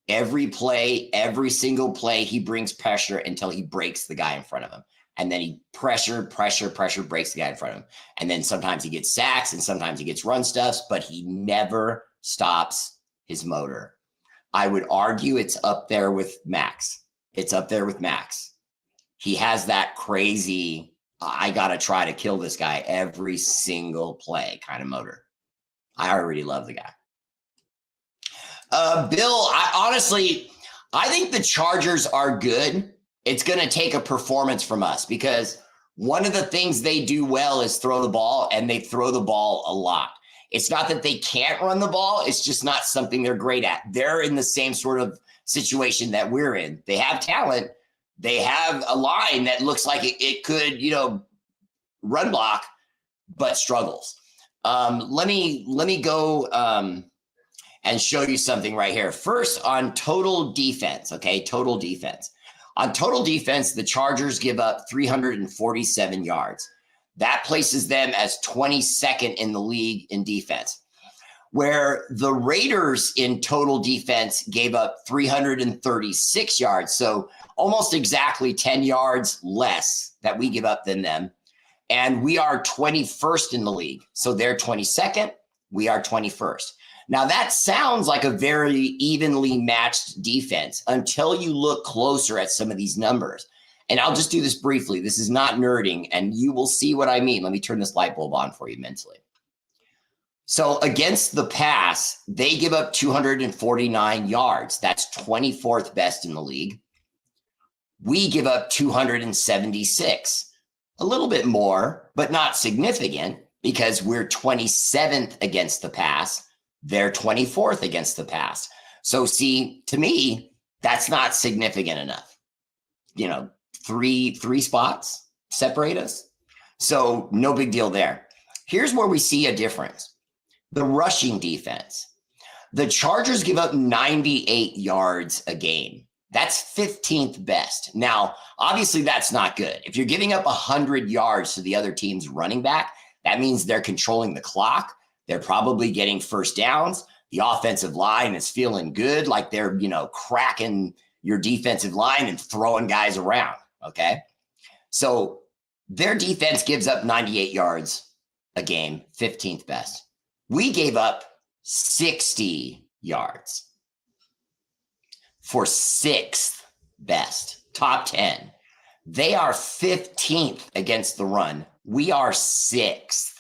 Every play, every single play, he brings pressure until he breaks the guy in front of him. And then he breaks the guy in front of him. And then sometimes he gets sacks and sometimes he gets run stuffs, but he never stops his motor. I would argue it's up there with Max. It's up there with Max. He has that crazy, I got to try to kill this guy every single play kind of motor. I already love the guy. Bill, I think the Chargers are good. It's going to take a performance from us because one of the things they do well is throw the ball, and they throw the ball a lot. It's not that they can't run the ball. It's just not something they're great at. They're in the same sort of situation that we're in. They have talent. They have a line that looks like it could, run block, but struggles. Let me go and show you something right here. First, on total defense, okay, total defense. On total defense, the Chargers give up 347 yards. That places them as 22nd in the league in defense, where the Raiders in total defense gave up 336 yards. So almost exactly 10 yards less that we give up than them. And we are 21st in the league. So they're 22nd, we are 21st. Now that sounds like a very evenly matched defense until you look closer at some of these numbers. And I'll just do this briefly. This is not nerding, and you will see what I mean. Let me turn this light bulb on for you mentally. So against the pass, they give up 249 yards. That's 24th best in the league. We give up 276. A little bit more, but not significant because we're 27th against the pass. They're 24th against the pass. So see, to me, that's not significant enough. Three spots separate us. So no big deal there. Here's where we see a difference. The rushing defense. The Chargers give up 98 yards a game. That's 15th best. Now, obviously that's not good. If you're giving up 100 yards to the other team's running back, that means they're controlling the clock. They're probably getting first downs. The offensive line is feeling good, like they're, cracking your defensive line and throwing guys around. Okay. So their defense gives up 98 yards a game, 15th best. We gave up 60 yards for 6th best, top 10. They are 15th against the run. We are 6th.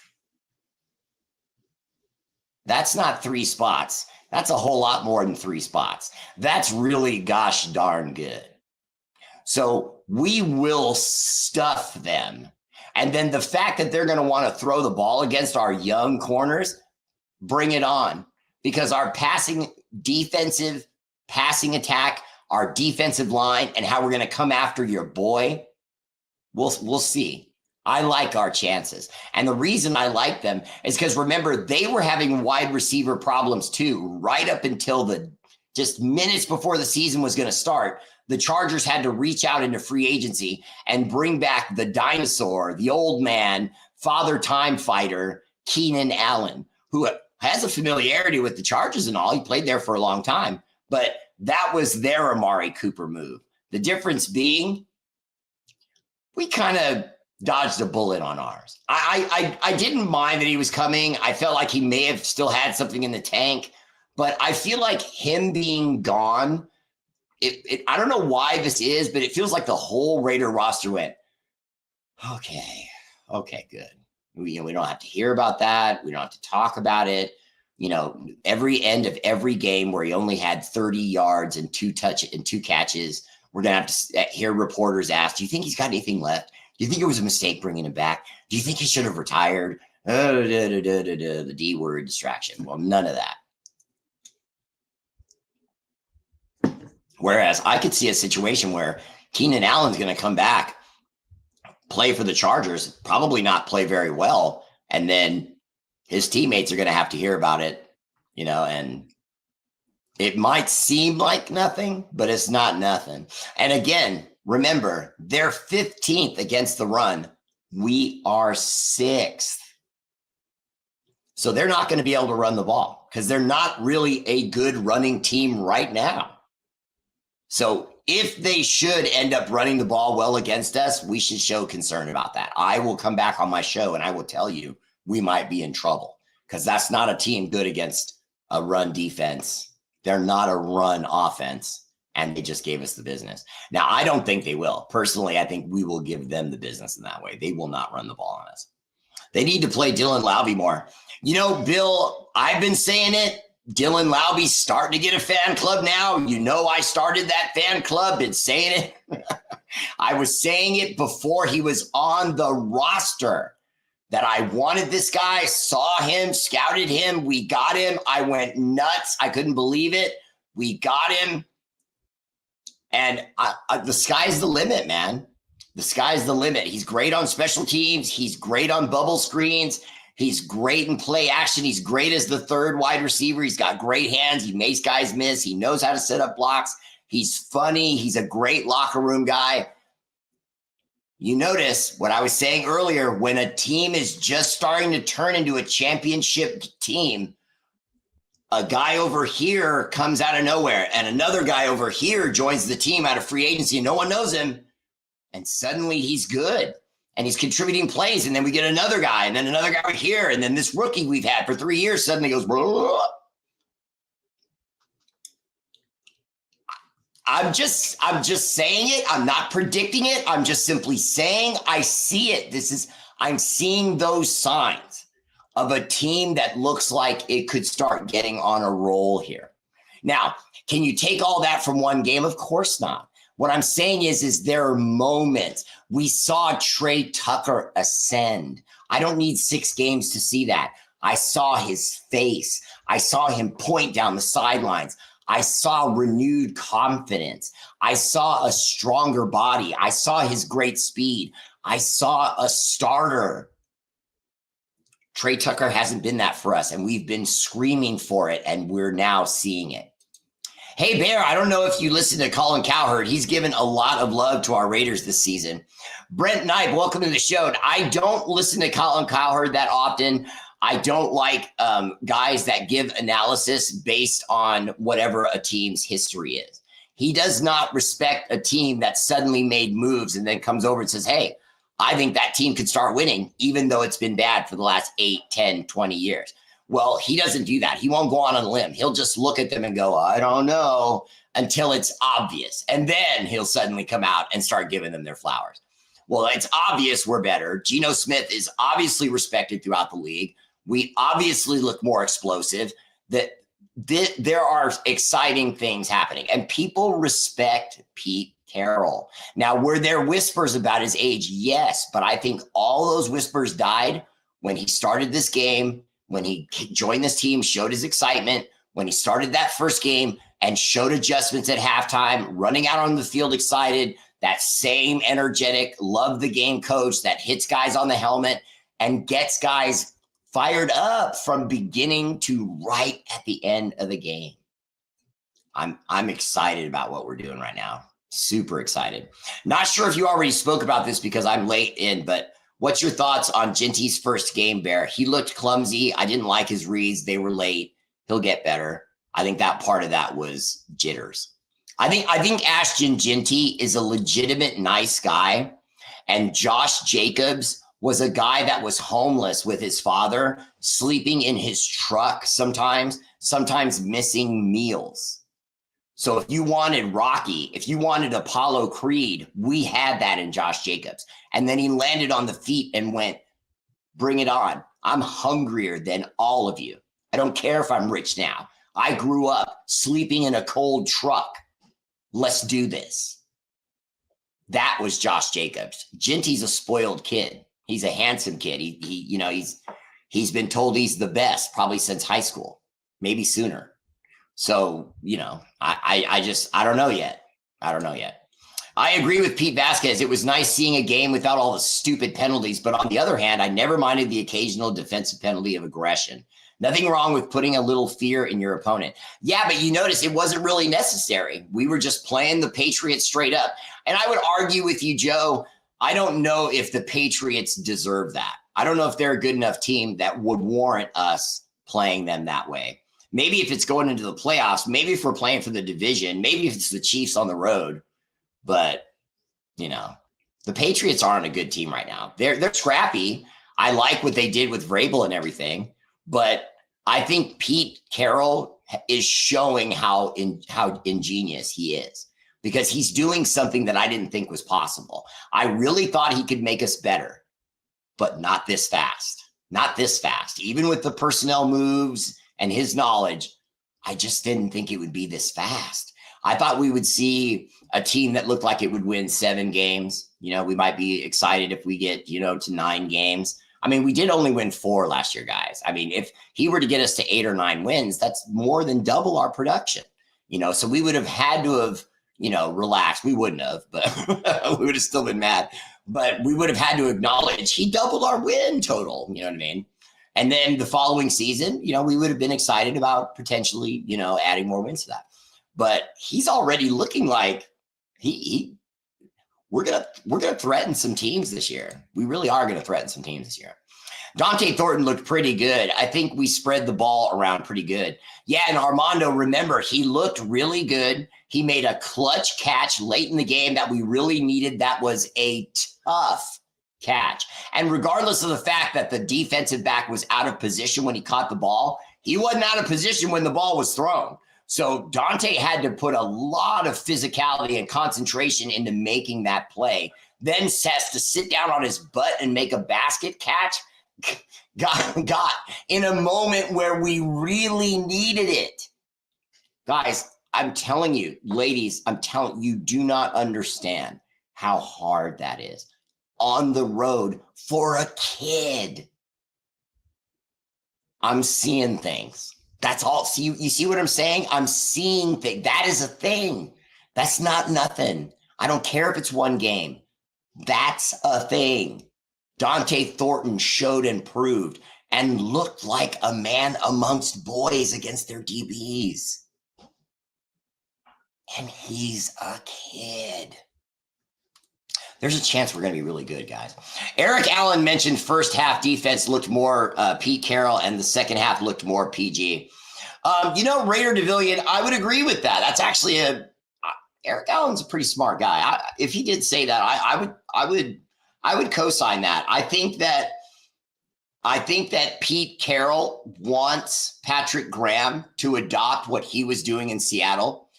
That's not 3 spots. That's a whole lot more than 3 spots. That's really gosh darn good. So we will stuff them. And then the fact that they're going to want to throw the ball against our young corners, bring it on. Because our defensive passing attack, our defensive line, and how we're going to come after your boy, we'll see. I like our chances. And the reason I like them is because, remember, they were having wide receiver problems too, right up until just minutes before the season was going to start. The Chargers had to reach out into free agency and bring back the dinosaur, the old man, father time fighter, Keenan Allen, who has a familiarity with the Chargers and all. He played there for a long time, but that was their Amari Cooper move. The difference being we kind of dodged a bullet on ours. I didn't mind that he was coming. I felt like he may have still had something in the tank, but I feel like him being gone, I don't know why this is, but it feels like the whole Raider roster went, okay, good. We don't have to hear about that. We don't have to talk about it. Every end of every game where he only had 30 yards and 2 catches, we're going to have to hear reporters ask, do you think he's got anything left? Do you think it was a mistake bringing him back? Do you think he should have retired? The D word, distraction. Well, none of that. Whereas I could see a situation where Keenan Allen's going to come back, play for the Chargers, probably not play very well, and then his teammates are going to have to hear about it, and it might seem like nothing, but it's not nothing. And again, remember, they're 15th against the run. We are 6th. So they're not going to be able to run the ball because they're not really a good running team right now. So if they should end up running the ball well against us, we should show concern about that. I will come back on my show and I will tell you we might be in trouble because that's not a team good against a run defense They're not a run offense, and they just gave us the business. Now, I don't think they will. Personally, I think we will give them the business in that way. They will not run the ball on us. They need to play Dylan Lowby more. You know, Bill, I've been saying it. Dylan Lowby's starting to get a fan club now. You know, I started that fan club, been saying it. I was saying it before he was on the roster that I wanted this guy, saw him, scouted him. We got him. I went nuts. I couldn't believe it. We got him. And the sky's the limit, man. The sky's the limit. He's great on special teams. He's great on bubble screens. He's great in play action. He's great as the third wide receiver. He's got great hands. He makes guys miss. He knows how to set up blocks. He's funny. He's a great locker room guy. You notice what I was saying earlier, when a team is just starting to turn into a championship team, a guy over here comes out of nowhere and another guy over here joins the team out of free agency. No one knows him. And suddenly he's good and he's contributing plays. And then we get another guy and then another guy right here. And then this rookie we've had for 3 years suddenly goes, blah. I'm just saying it. I'm not predicting it. I'm just simply saying I see it. I'm seeing those signs of a team that looks like it could start getting on a roll here. Now, can you take all that from one game? Of course not. What I'm saying is there are moments. We saw Trey Tucker ascend. I don't need 6 games to see that. I saw his face. I saw him point down the sidelines. I saw renewed confidence. I saw a stronger body. I saw his great speed. I saw a starter. Trey Tucker hasn't been that for us, and we've been screaming for it, and we're now seeing it. Hey, Bear, I don't know if you listen to Colin Cowherd. He's given a lot of love to our Raiders this season. Brent Knight, welcome to the show. I don't listen to Colin Cowherd that often. I don't like guys that give analysis based on whatever a team's history is. He does not respect a team that suddenly made moves and then comes over and says, hey, I think that team could start winning, even though it's been bad for the last 8, 10, 20 years. Well, he doesn't do that. He won't go on a limb. He'll just look at them and go, I don't know, until it's obvious. And then he'll suddenly come out and start giving them their flowers. Well, it's obvious we're better. Geno Smith is obviously respected throughout the league. We obviously look more explosive. There are exciting things happening, and people respect Pete Carroll. Now, were there whispers about his age? Yes, but I think all those whispers died when he started this game, when he joined this team, showed his excitement, when he started that first game and showed adjustments at halftime, running out on the field excited, that same energetic, love the game coach that hits guys on the helmet and gets guys fired up from beginning to right at the end of the game. I'm excited about what we're doing right now. Super excited. Not sure if you already spoke about this because I'm late in, but what's your thoughts on Ginty's first game, Bear? He looked clumsy. I didn't like his reads. They were late. He'll get better. I think that part of that was jitters. I think Ashton Ginty is a legitimate nice guy, and Josh Jacobs was a guy that was homeless with his father, sleeping in his truck sometimes missing meals. So if you wanted Rocky, if you wanted Apollo Creed, we had that in Josh Jacobs. And then he landed on the feet and went, bring it on. I'm hungrier than all of you. I don't care if I'm rich now. I grew up sleeping in a cold truck. Let's do this. That was Josh Jacobs. Ginty's a spoiled kid. He's a handsome kid. He's been told he's the best probably since high school, maybe sooner. So, I don't know yet. I agree with Pete Vasquez. It was nice seeing a game without all the stupid penalties. But on the other hand, I never minded the occasional defensive penalty of aggression. Nothing wrong with putting a little fear in your opponent. Yeah, but you notice it wasn't really necessary. We were just playing the Patriots straight up. And I would argue with you, Joe, I don't know if the Patriots deserve that. I don't know if they're a good enough team that would warrant us playing them that way. Maybe if it's going into the playoffs, maybe if we're playing for the division, maybe if it's the Chiefs on the road. But, the Patriots aren't a good team right now. They're scrappy. I like what they did with Vrabel and everything, but I think Pete Carroll is showing how ingenious he is, because he's doing something that I didn't think was possible. I really thought he could make us better, but not this fast. Not this fast. Even with the personnel moves and his knowledge, I just didn't think it would be this fast. I thought we would see a team that looked like it would win 7 games. You know, we might be excited if we get, you know, to 9 games. I mean, we did only win 4 last year, guys. I mean, if he were to get us to 8 or 9 wins, that's more than double our production. You know, so we would have had to have, you know, relaxed. We wouldn't have, but we would have still been mad. But we would have had to acknowledge he doubled our win total. You know what I mean? And then the following season, you know, we would have been excited about potentially, you know, adding more wins to that. But he's already looking like we're gonna threaten some teams this year. We really are gonna threaten some teams this year. Dante Thornton looked pretty good. I think we spread the ball around pretty good. Yeah, and Armando, remember, he looked really good. He made a clutch catch late in the game that we really needed. That was a tough catch. And regardless of the fact that the defensive back was out of position when he caught the ball, he wasn't out of position when the ball was thrown. So Dante had to put a lot of physicality and concentration into making that play. Then has to sit down on his butt and make a basket catch. Got in a moment where we really needed it. Guys, I'm telling you, ladies, I'm telling you, do not understand how hard that is on the road for a kid. I'm seeing things. That's all. See, you see what I'm saying? I'm seeing things. That is a thing. That's not nothing. I don't care if it's 1 game. That's a thing. Dante Thornton showed and proved and looked like a man amongst boys against their DBs. And he's a kid. There's a chance we're going to be really good, guys. Eric Allen mentioned first half defense looked more Pete Carroll and the second half looked more PG. You know, Raider Devillion, I would agree with that. That's actually Eric Allen's a pretty smart guy. If he did say that, I would co-sign that. I think that Pete Carroll wants Patrick Graham to adopt what he was doing in Seattle.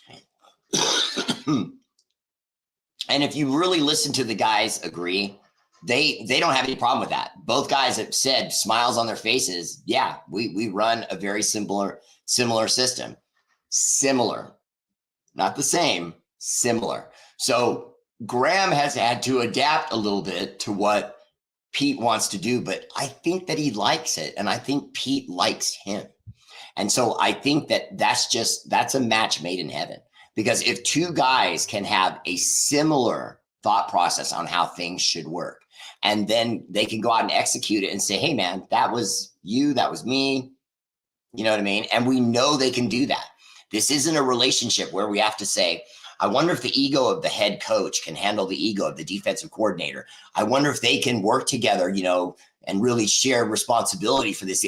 And if you really listen to the guys agree, they don't have any problem with that. Both guys have said, smiles on their faces, yeah, we run a very similar system. Similar. Not the same, similar. So Graham has had to adapt a little bit to what Pete wants to do, but I think that he likes it, and I think Pete likes him. And so I think that that's a match made in heaven. Because if 2 guys can have a similar thought process on how things should work, and then they can go out and execute it and say, hey, man, that was you, that was me. You know what I mean? And we know they can do that. This isn't a relationship where we have to say, I wonder if the ego of the head coach can handle the ego of the defensive coordinator. I wonder if they can work together, you know, and really share responsibility for this.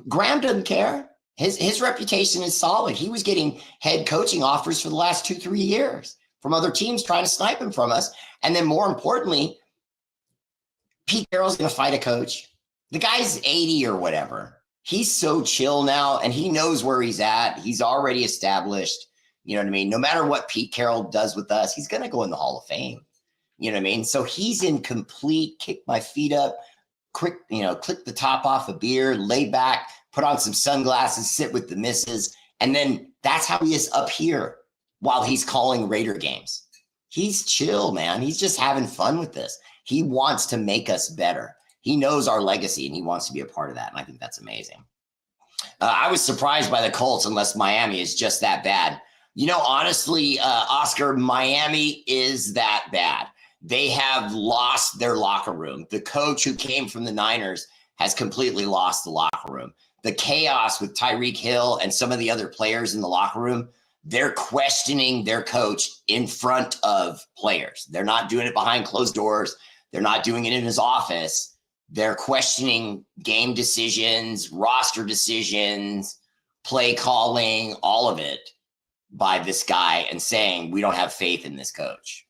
Graham doesn't care. His reputation is solid. He was getting head coaching offers for the last 2-3 years from other teams trying to snipe him from us. And then more importantly, Pete Carroll's going to fight a coach. The guy's 80 or whatever. He's so chill now, and he knows where he's at. He's already established. You know what I mean? No matter what Pete Carroll does with us, he's going to go in the Hall of Fame. You know what I mean? So he's in complete kick my feet up, quick, you know, click the top off a beer, lay back, put on some sunglasses, sit with the missus. And then that's how he is up here while he's calling Raider games. He's chill, man. He's just having fun with this. He wants to make us better. He knows our legacy and he wants to be a part of that. And I think that's amazing. I was surprised by the Colts, unless Miami is just that bad. You know, honestly, Oscar, Miami is that bad. They have lost their locker room. The coach who came from the Niners has completely lost the locker room. The chaos with Tyreek Hill and some of the other players in the locker room, they're questioning their coach in front of players. They're not doing it behind closed doors. They're not doing it in his office. They're questioning game decisions, roster decisions, play calling, all of it by this guy and saying, we don't have faith in this coach.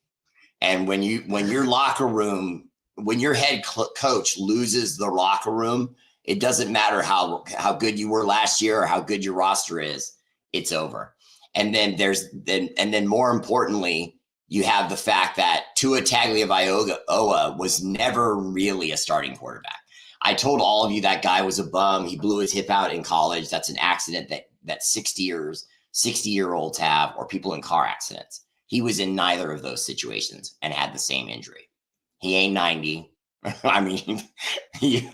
And when your locker room, when your head coach loses the locker room It doesn't matter how good you were last year or how good your roster is. It's over. And then more importantly, you have the fact that Tua Tagovailoa was never really a starting quarterback. I told all of you that guy was a bum. He blew his hip out in college. That's an accident that 60-year-olds have, or people in car accidents. He was in neither of those situations and had the same injury. He ain't 90. I mean, he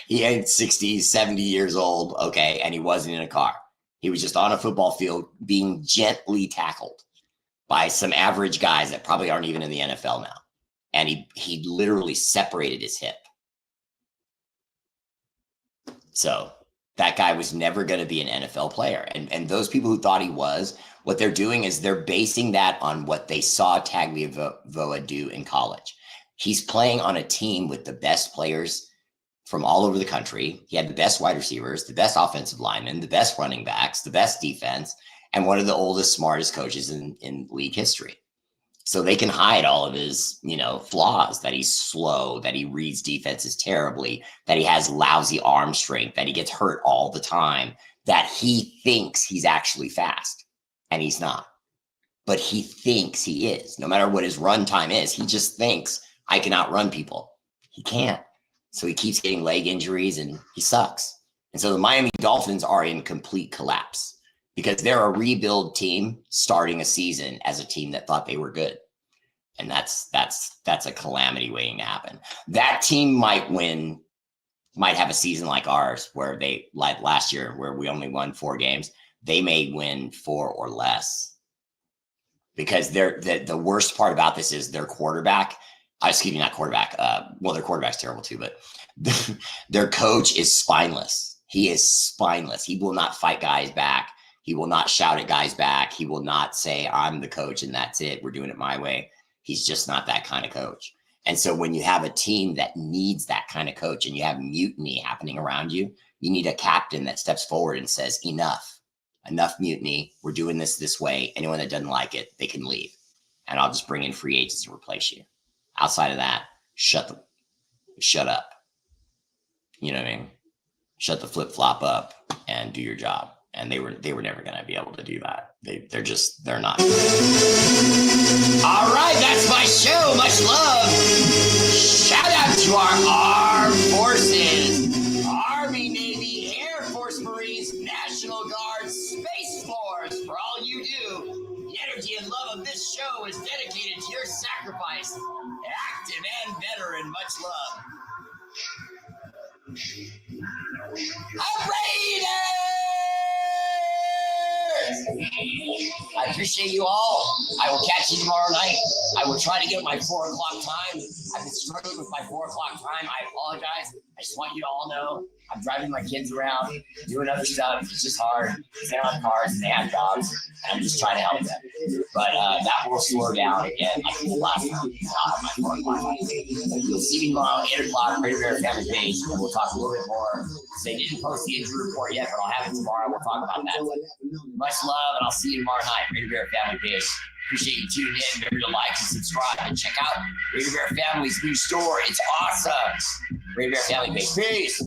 ain't 60, 70 years old, okay, and he wasn't in a car. He was just on a football field being gently tackled by some average guys that probably aren't even in the NFL now. And he literally separated his hip. So that guy was never going to be an NFL player. And those people who thought he was, what they're doing is they're basing that on what they saw Tagovailoa do in college. He's playing on a team with the best players from all over the country. He had the best wide receivers, the best offensive linemen, the best running backs, the best defense, and one of the oldest, smartest coaches in league history. So they can hide all of his, flaws, that he's slow, that he reads defenses terribly, that he has lousy arm strength, that he gets hurt all the time, that he thinks he's actually fast, and he's not. But he thinks he is. No matter what his run time is, he just thinks, I can outrun people. He can't. So he keeps getting leg injuries and he sucks. And so the Miami Dolphins are in complete collapse because they're a rebuild team starting a season as a team that thought they were good. And that's a calamity waiting to happen. That team might have a season like ours where like last year where we only won 4 games. They may win 4 or less because the worst part about this is their quarterback. Excuse me, not quarterback. Their quarterback's terrible too, but their coach is spineless. He is spineless. He will not fight guys back. He will not shout at guys back. He will not say, I'm the coach and that's it. We're doing it my way. He's just not that kind of coach. And so when you have a team that needs that kind of coach and you have mutiny happening around you, you need a captain that steps forward and says, enough mutiny. We're doing this way. Anyone that doesn't like it, they can leave. And I'll just bring in free agents to replace you. Outside of that, shut up. You know what I mean? Shut the flip-flop up and do your job. And they were never going to be able to do that. They're not. All right, that's my show. Much love. Shout out to our armed forces. Army, Navy, Air Force, Marines, National Guard, Space Force. For all you do. The energy and love of this show is dedicated to your sacrifice. Active and veteran, much love. R8RBEAR! I appreciate you all. I will catch you tomorrow night. I will try to get my 4 o'clock time. I've been struggling with my 4 o'clock time. I apologize. I just want you to all know I'm driving my kids around, doing other stuff. It's just hard. They don't have cars and they have jobs. And I'm just trying to help them. But that will slow down again like the last time. I'll have my 4 o'clock. You'll see me tomorrow at 8 o'clock, R8RBEAR family page. And we'll talk a little bit more. They didn't post the injury report yet, but I'll have it tomorrow. We'll talk about that. Much love, and I'll see you tomorrow night. R8RBEAR family page. Appreciate you tuning in. Remember to like and subscribe and check out R8RBEAR Family's new store. It's awesome. R8RBEAR family page. Peace.